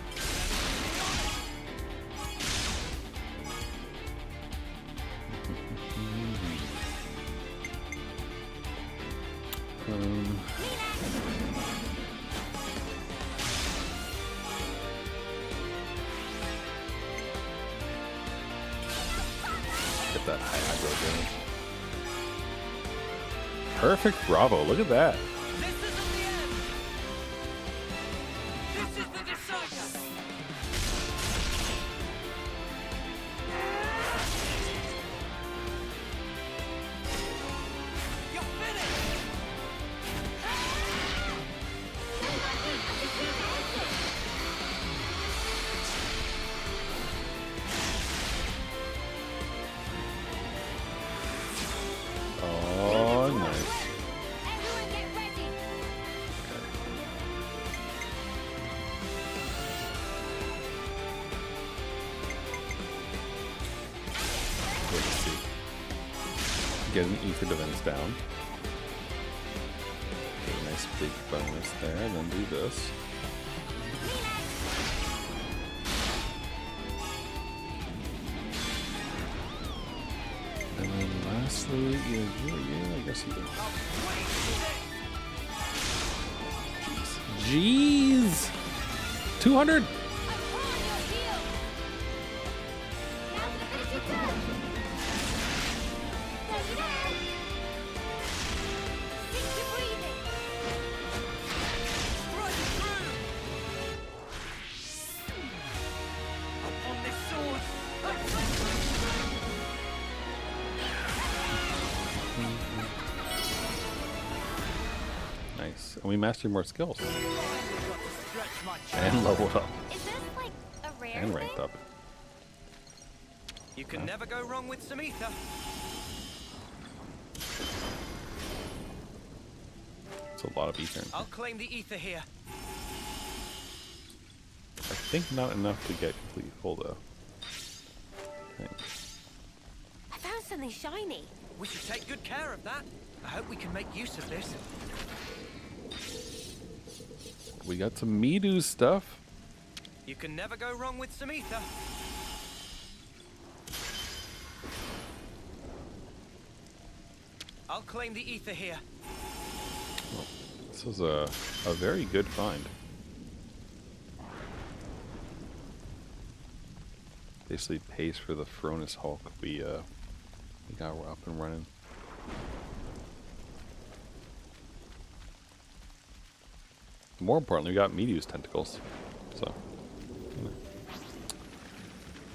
Get that high aggro damage. Perfect, bravo, look at that. This isn't the end. This is the decider. You're finished. Oh, nice. Everyone get ready. Let's see. Get an ether defense down. Get a nice big bonus there, and then do this. And then lastly, yeah, I guess he did. Jeez! 200! Upon this sword, I Nice. And we mastered more skills. Got to stretch my And leveled up. Is this like a rare And ranked thing? up. You can never go wrong with some ether. It's a lot of ether. I'll claim the ether here. I think not enough to get completely full though. I found something shiny. We should take good care of that. I hope we can make use of this. We got some Midu stuff. You can never go wrong with some ether. I'll claim the ether here. This was a very good find. Basically pays for the Feronis Hulk we got up and running. More importantly, we got Midu's tentacles, so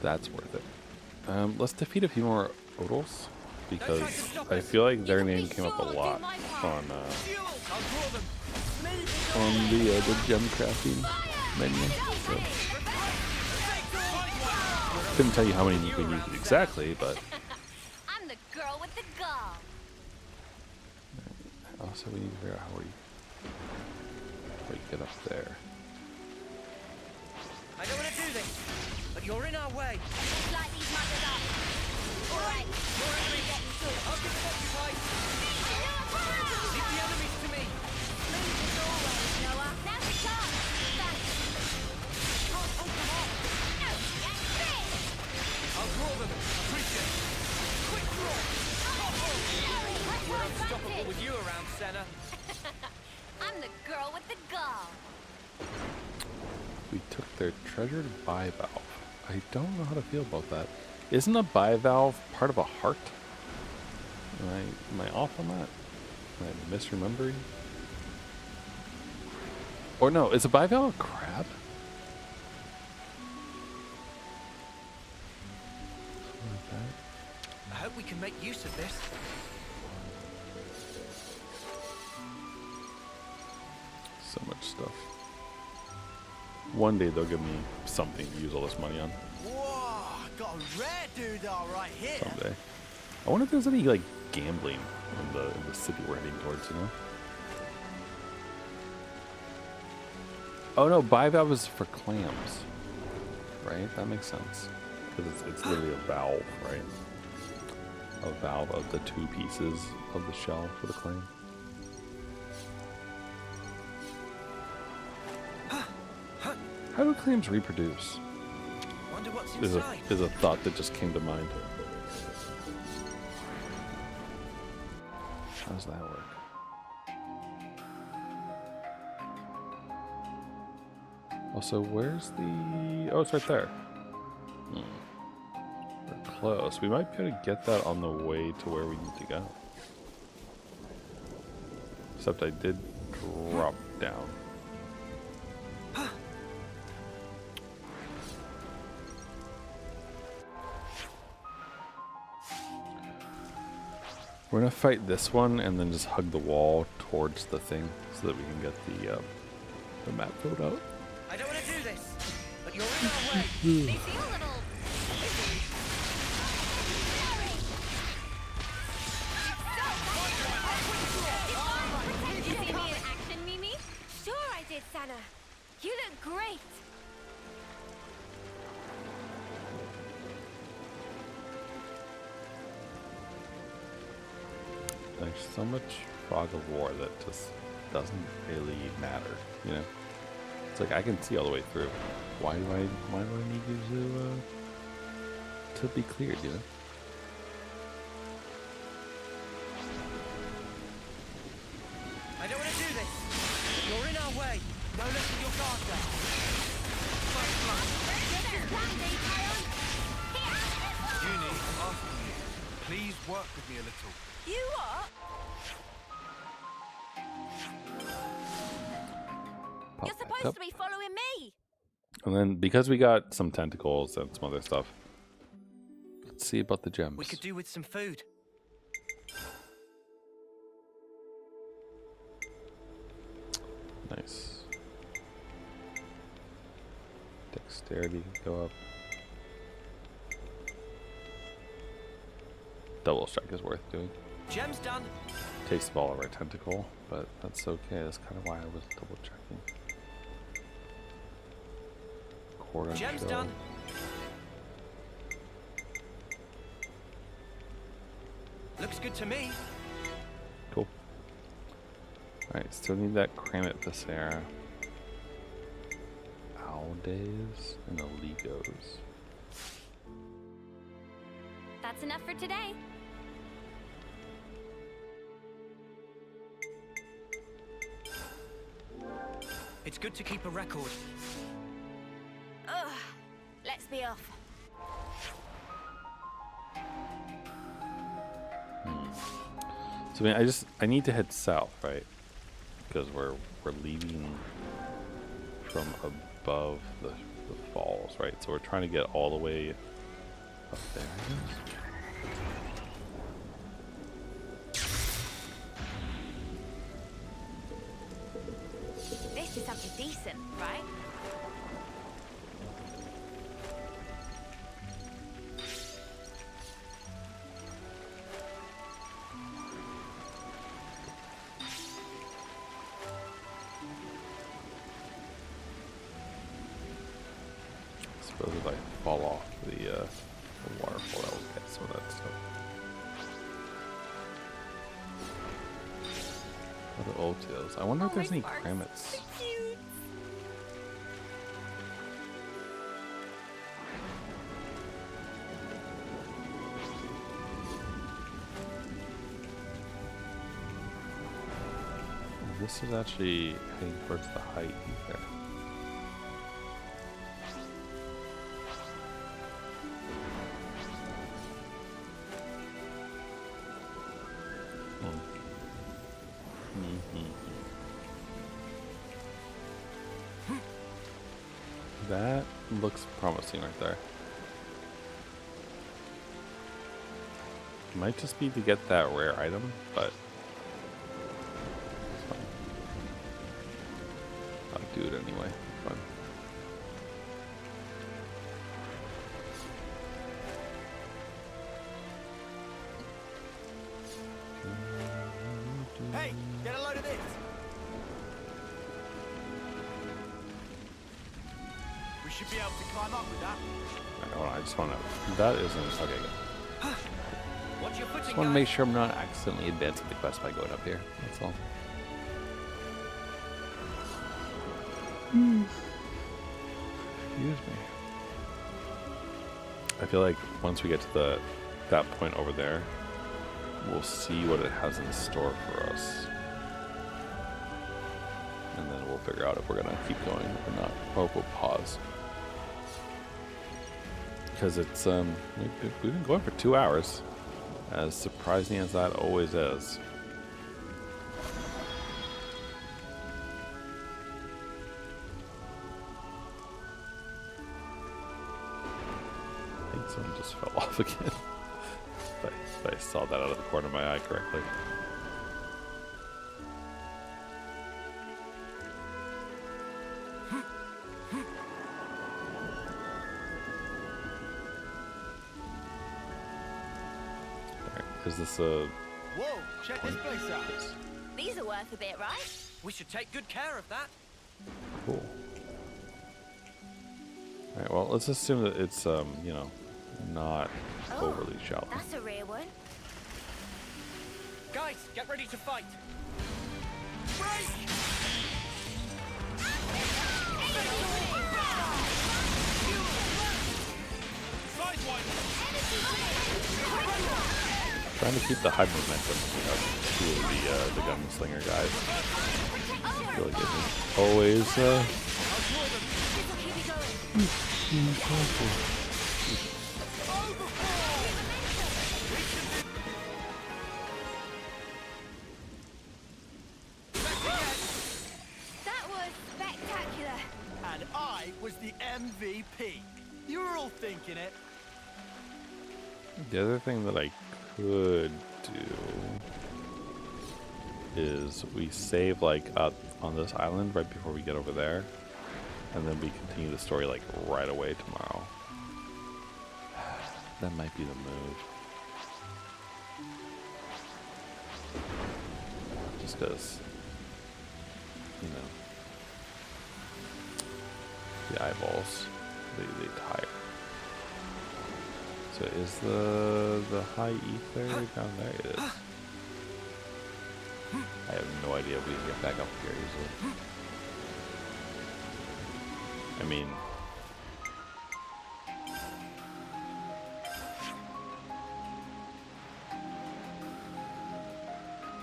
that's worth it. Let's defeat a few more Odals because I feel like their name came up a lot on the gem crafting menu. So. Couldn't tell you how many you can use exactly, but I'm the girl with the gall. also we need to figure out how we get up there. I don't want to do this, but you're in our way. Light these muggers up. All right. More enemies. I'll get them occupied. Leave the enemies to me. Move as always, Noah. Now's the chance. Thanks. Oh, come on. No, get this. I'll draw them. Appreciate it. Quick draw. We're unstoppable with you around, Senna. I'm the girl with the gall. We took their treasured bivalve. I don't know how to feel about that. Isn't a bivalve part of a heart? Am I off on that? Am I misremembering? Or no, is a bivalve a crab? Something like that. I hope we can make use of this. So much stuff. One day they'll give me something to use all this money on. Whoa, got a rare doodah right here. Someday. I wonder if there's any like gambling in the city we're heading towards, you know? Oh no, bivalve is for clams. Right? That makes sense. Because it's literally a valve, right? A valve of the two pieces of the shell for the clam. How do clams reproduce? Wonder what's Is inside. a thought that just came to mind. How does that work? Also, where's the... Oh, it's right there. We're close. We might be able to get that on the way to where we need to go. Except I did drop down. We're gonna fight this one and then just hug the wall towards the thing so that we can get the map filled out. I don't want to do this, but you're in our way. They feel a little... Did you see me in action, Mimi? Sure I did, Sana. You look great. There's so much fog of war that just doesn't really matter, you know? It's like I can see all the way through. Why do I need you to be cleared, you know? I don't want to do this, but you're in our way. No letting your guard down. Uni, I'm asking you. Please work with me a little. You are? Pop You're back supposed up. to be following me. And then because we got some tentacles and some other stuff, let's see about the gems. We could do with some food. Nice. Dexterity can go up. Double strike is worth doing. Gem's done. Takes the ball over a tentacle, but that's okay. That's kind of why I was double checking. Quarter Gem's kill. done. Looks good to me. Cool. Alright, still need that Kramit Viscera. Owldays and Oligos. That's enough for today. It's good to keep a record. Ugh. Let's be off. So I mean, I need to head south, right? Because we're leaving from above the falls, right? So we're trying to get all the way up there, I guess. This is something decent, right? I suppose if I fall off the waterfall, that will get some of that stuff. Other old tails. I wonder if there's any Kramits. This is actually heading towards the height there. That looks promising right there. Might just be to get that rare item, but it's fine. I'll do it anyway. Fun. Hey, get a load of this. We should be able to climb up with that. Alright, hold on, I just want to. That isn't. Okay, good. Watch your footing, Just want to guys. make sure I'm not accidentally advancing the quest by going up here. That's all. Excuse me. I feel like once we get to that point over there, we'll see what it has in store for us, and then we'll figure out if we're gonna keep going or not, or we'll pause. Because it's we've been going for 2 hours, as surprising as that always is. I think someone just fell off again. if I saw that out of the corner of my eye correctly. Is this a... Whoa, check this place out. These are worth a bit, right? We should take good care of that. Cool. Alright, well, let's assume that it's, you know, not overly shallow. That's a rare one. Guys, get ready to fight. Break! Trying to keep the high momentum, you know, two of the gunslinger guys. Really good. Always, That was spectacular. And I was the MVP. You were all thinking it. the other thing that I could do is we save like up on this island right before we get over there, and then we continue the story like right away tomorrow. That might be the move. Just because, you know, the eyeballs, they tire. So is the high ether down there? It is. I have no idea if we can get back up here easily. I mean,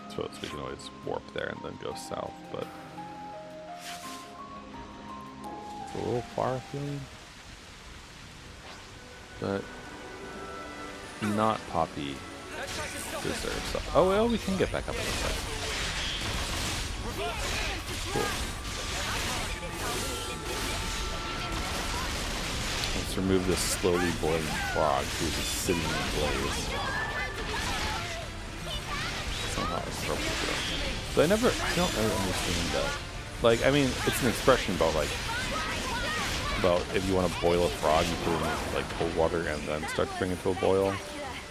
I suppose we can always warp there and then go south, but it's a little far feeling. But not Poppy deserves stuff. Oh well, we can get back up on this side. Cool. Let's remove this slowly boiling frog who's just sitting in a blaze. Somehow appropriate. So I don't really understand that. Like, I mean, it's an expression about like, about if you want to boil a frog, you put it in like cold water and then start to bring it to a boil,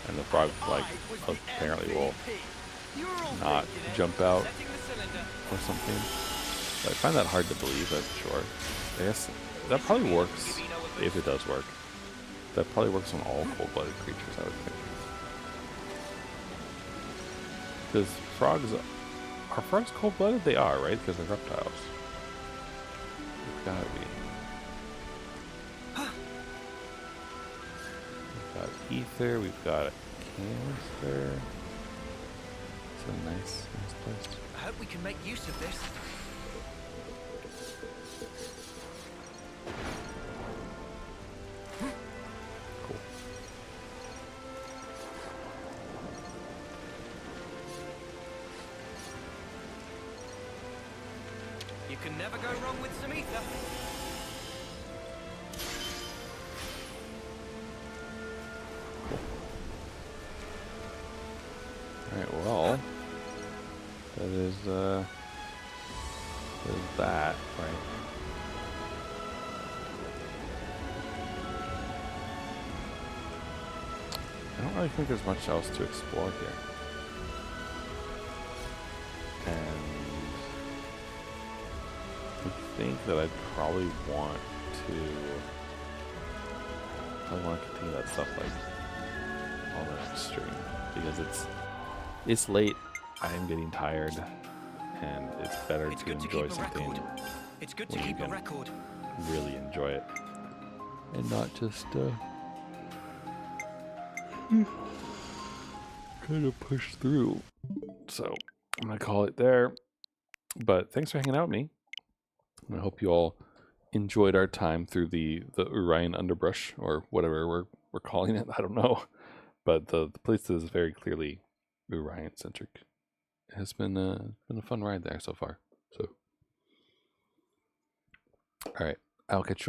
and the frog like apparently will not jump out or something. But I find that hard to believe, but sure. I guess that probably works, if it does work. That probably works on all cold-blooded creatures, I would think. Because are frogs cold-blooded? They are, right? Because they're reptiles. They've gotta be. We've got ether, we've got a canister. It's a nice place. I hope we can make use of this. Cool. You can never go wrong with some ether. Alright, well, that is that, right? I don't really think there's much else to explore here. And I think that I'd probably want to continue that stuff like on the next stream, because it's late, I am getting tired, and it's better to enjoy something. It's good to keep a record. Really enjoy it, and not just kind of push through. So I'm gonna call it there. But thanks for hanging out with me. I hope you all enjoyed our time through the Orion underbrush, or whatever we're calling it. I don't know, but the place is very clearly Orion centric. It has been a fun ride there so far. So, all right, I'll catch you all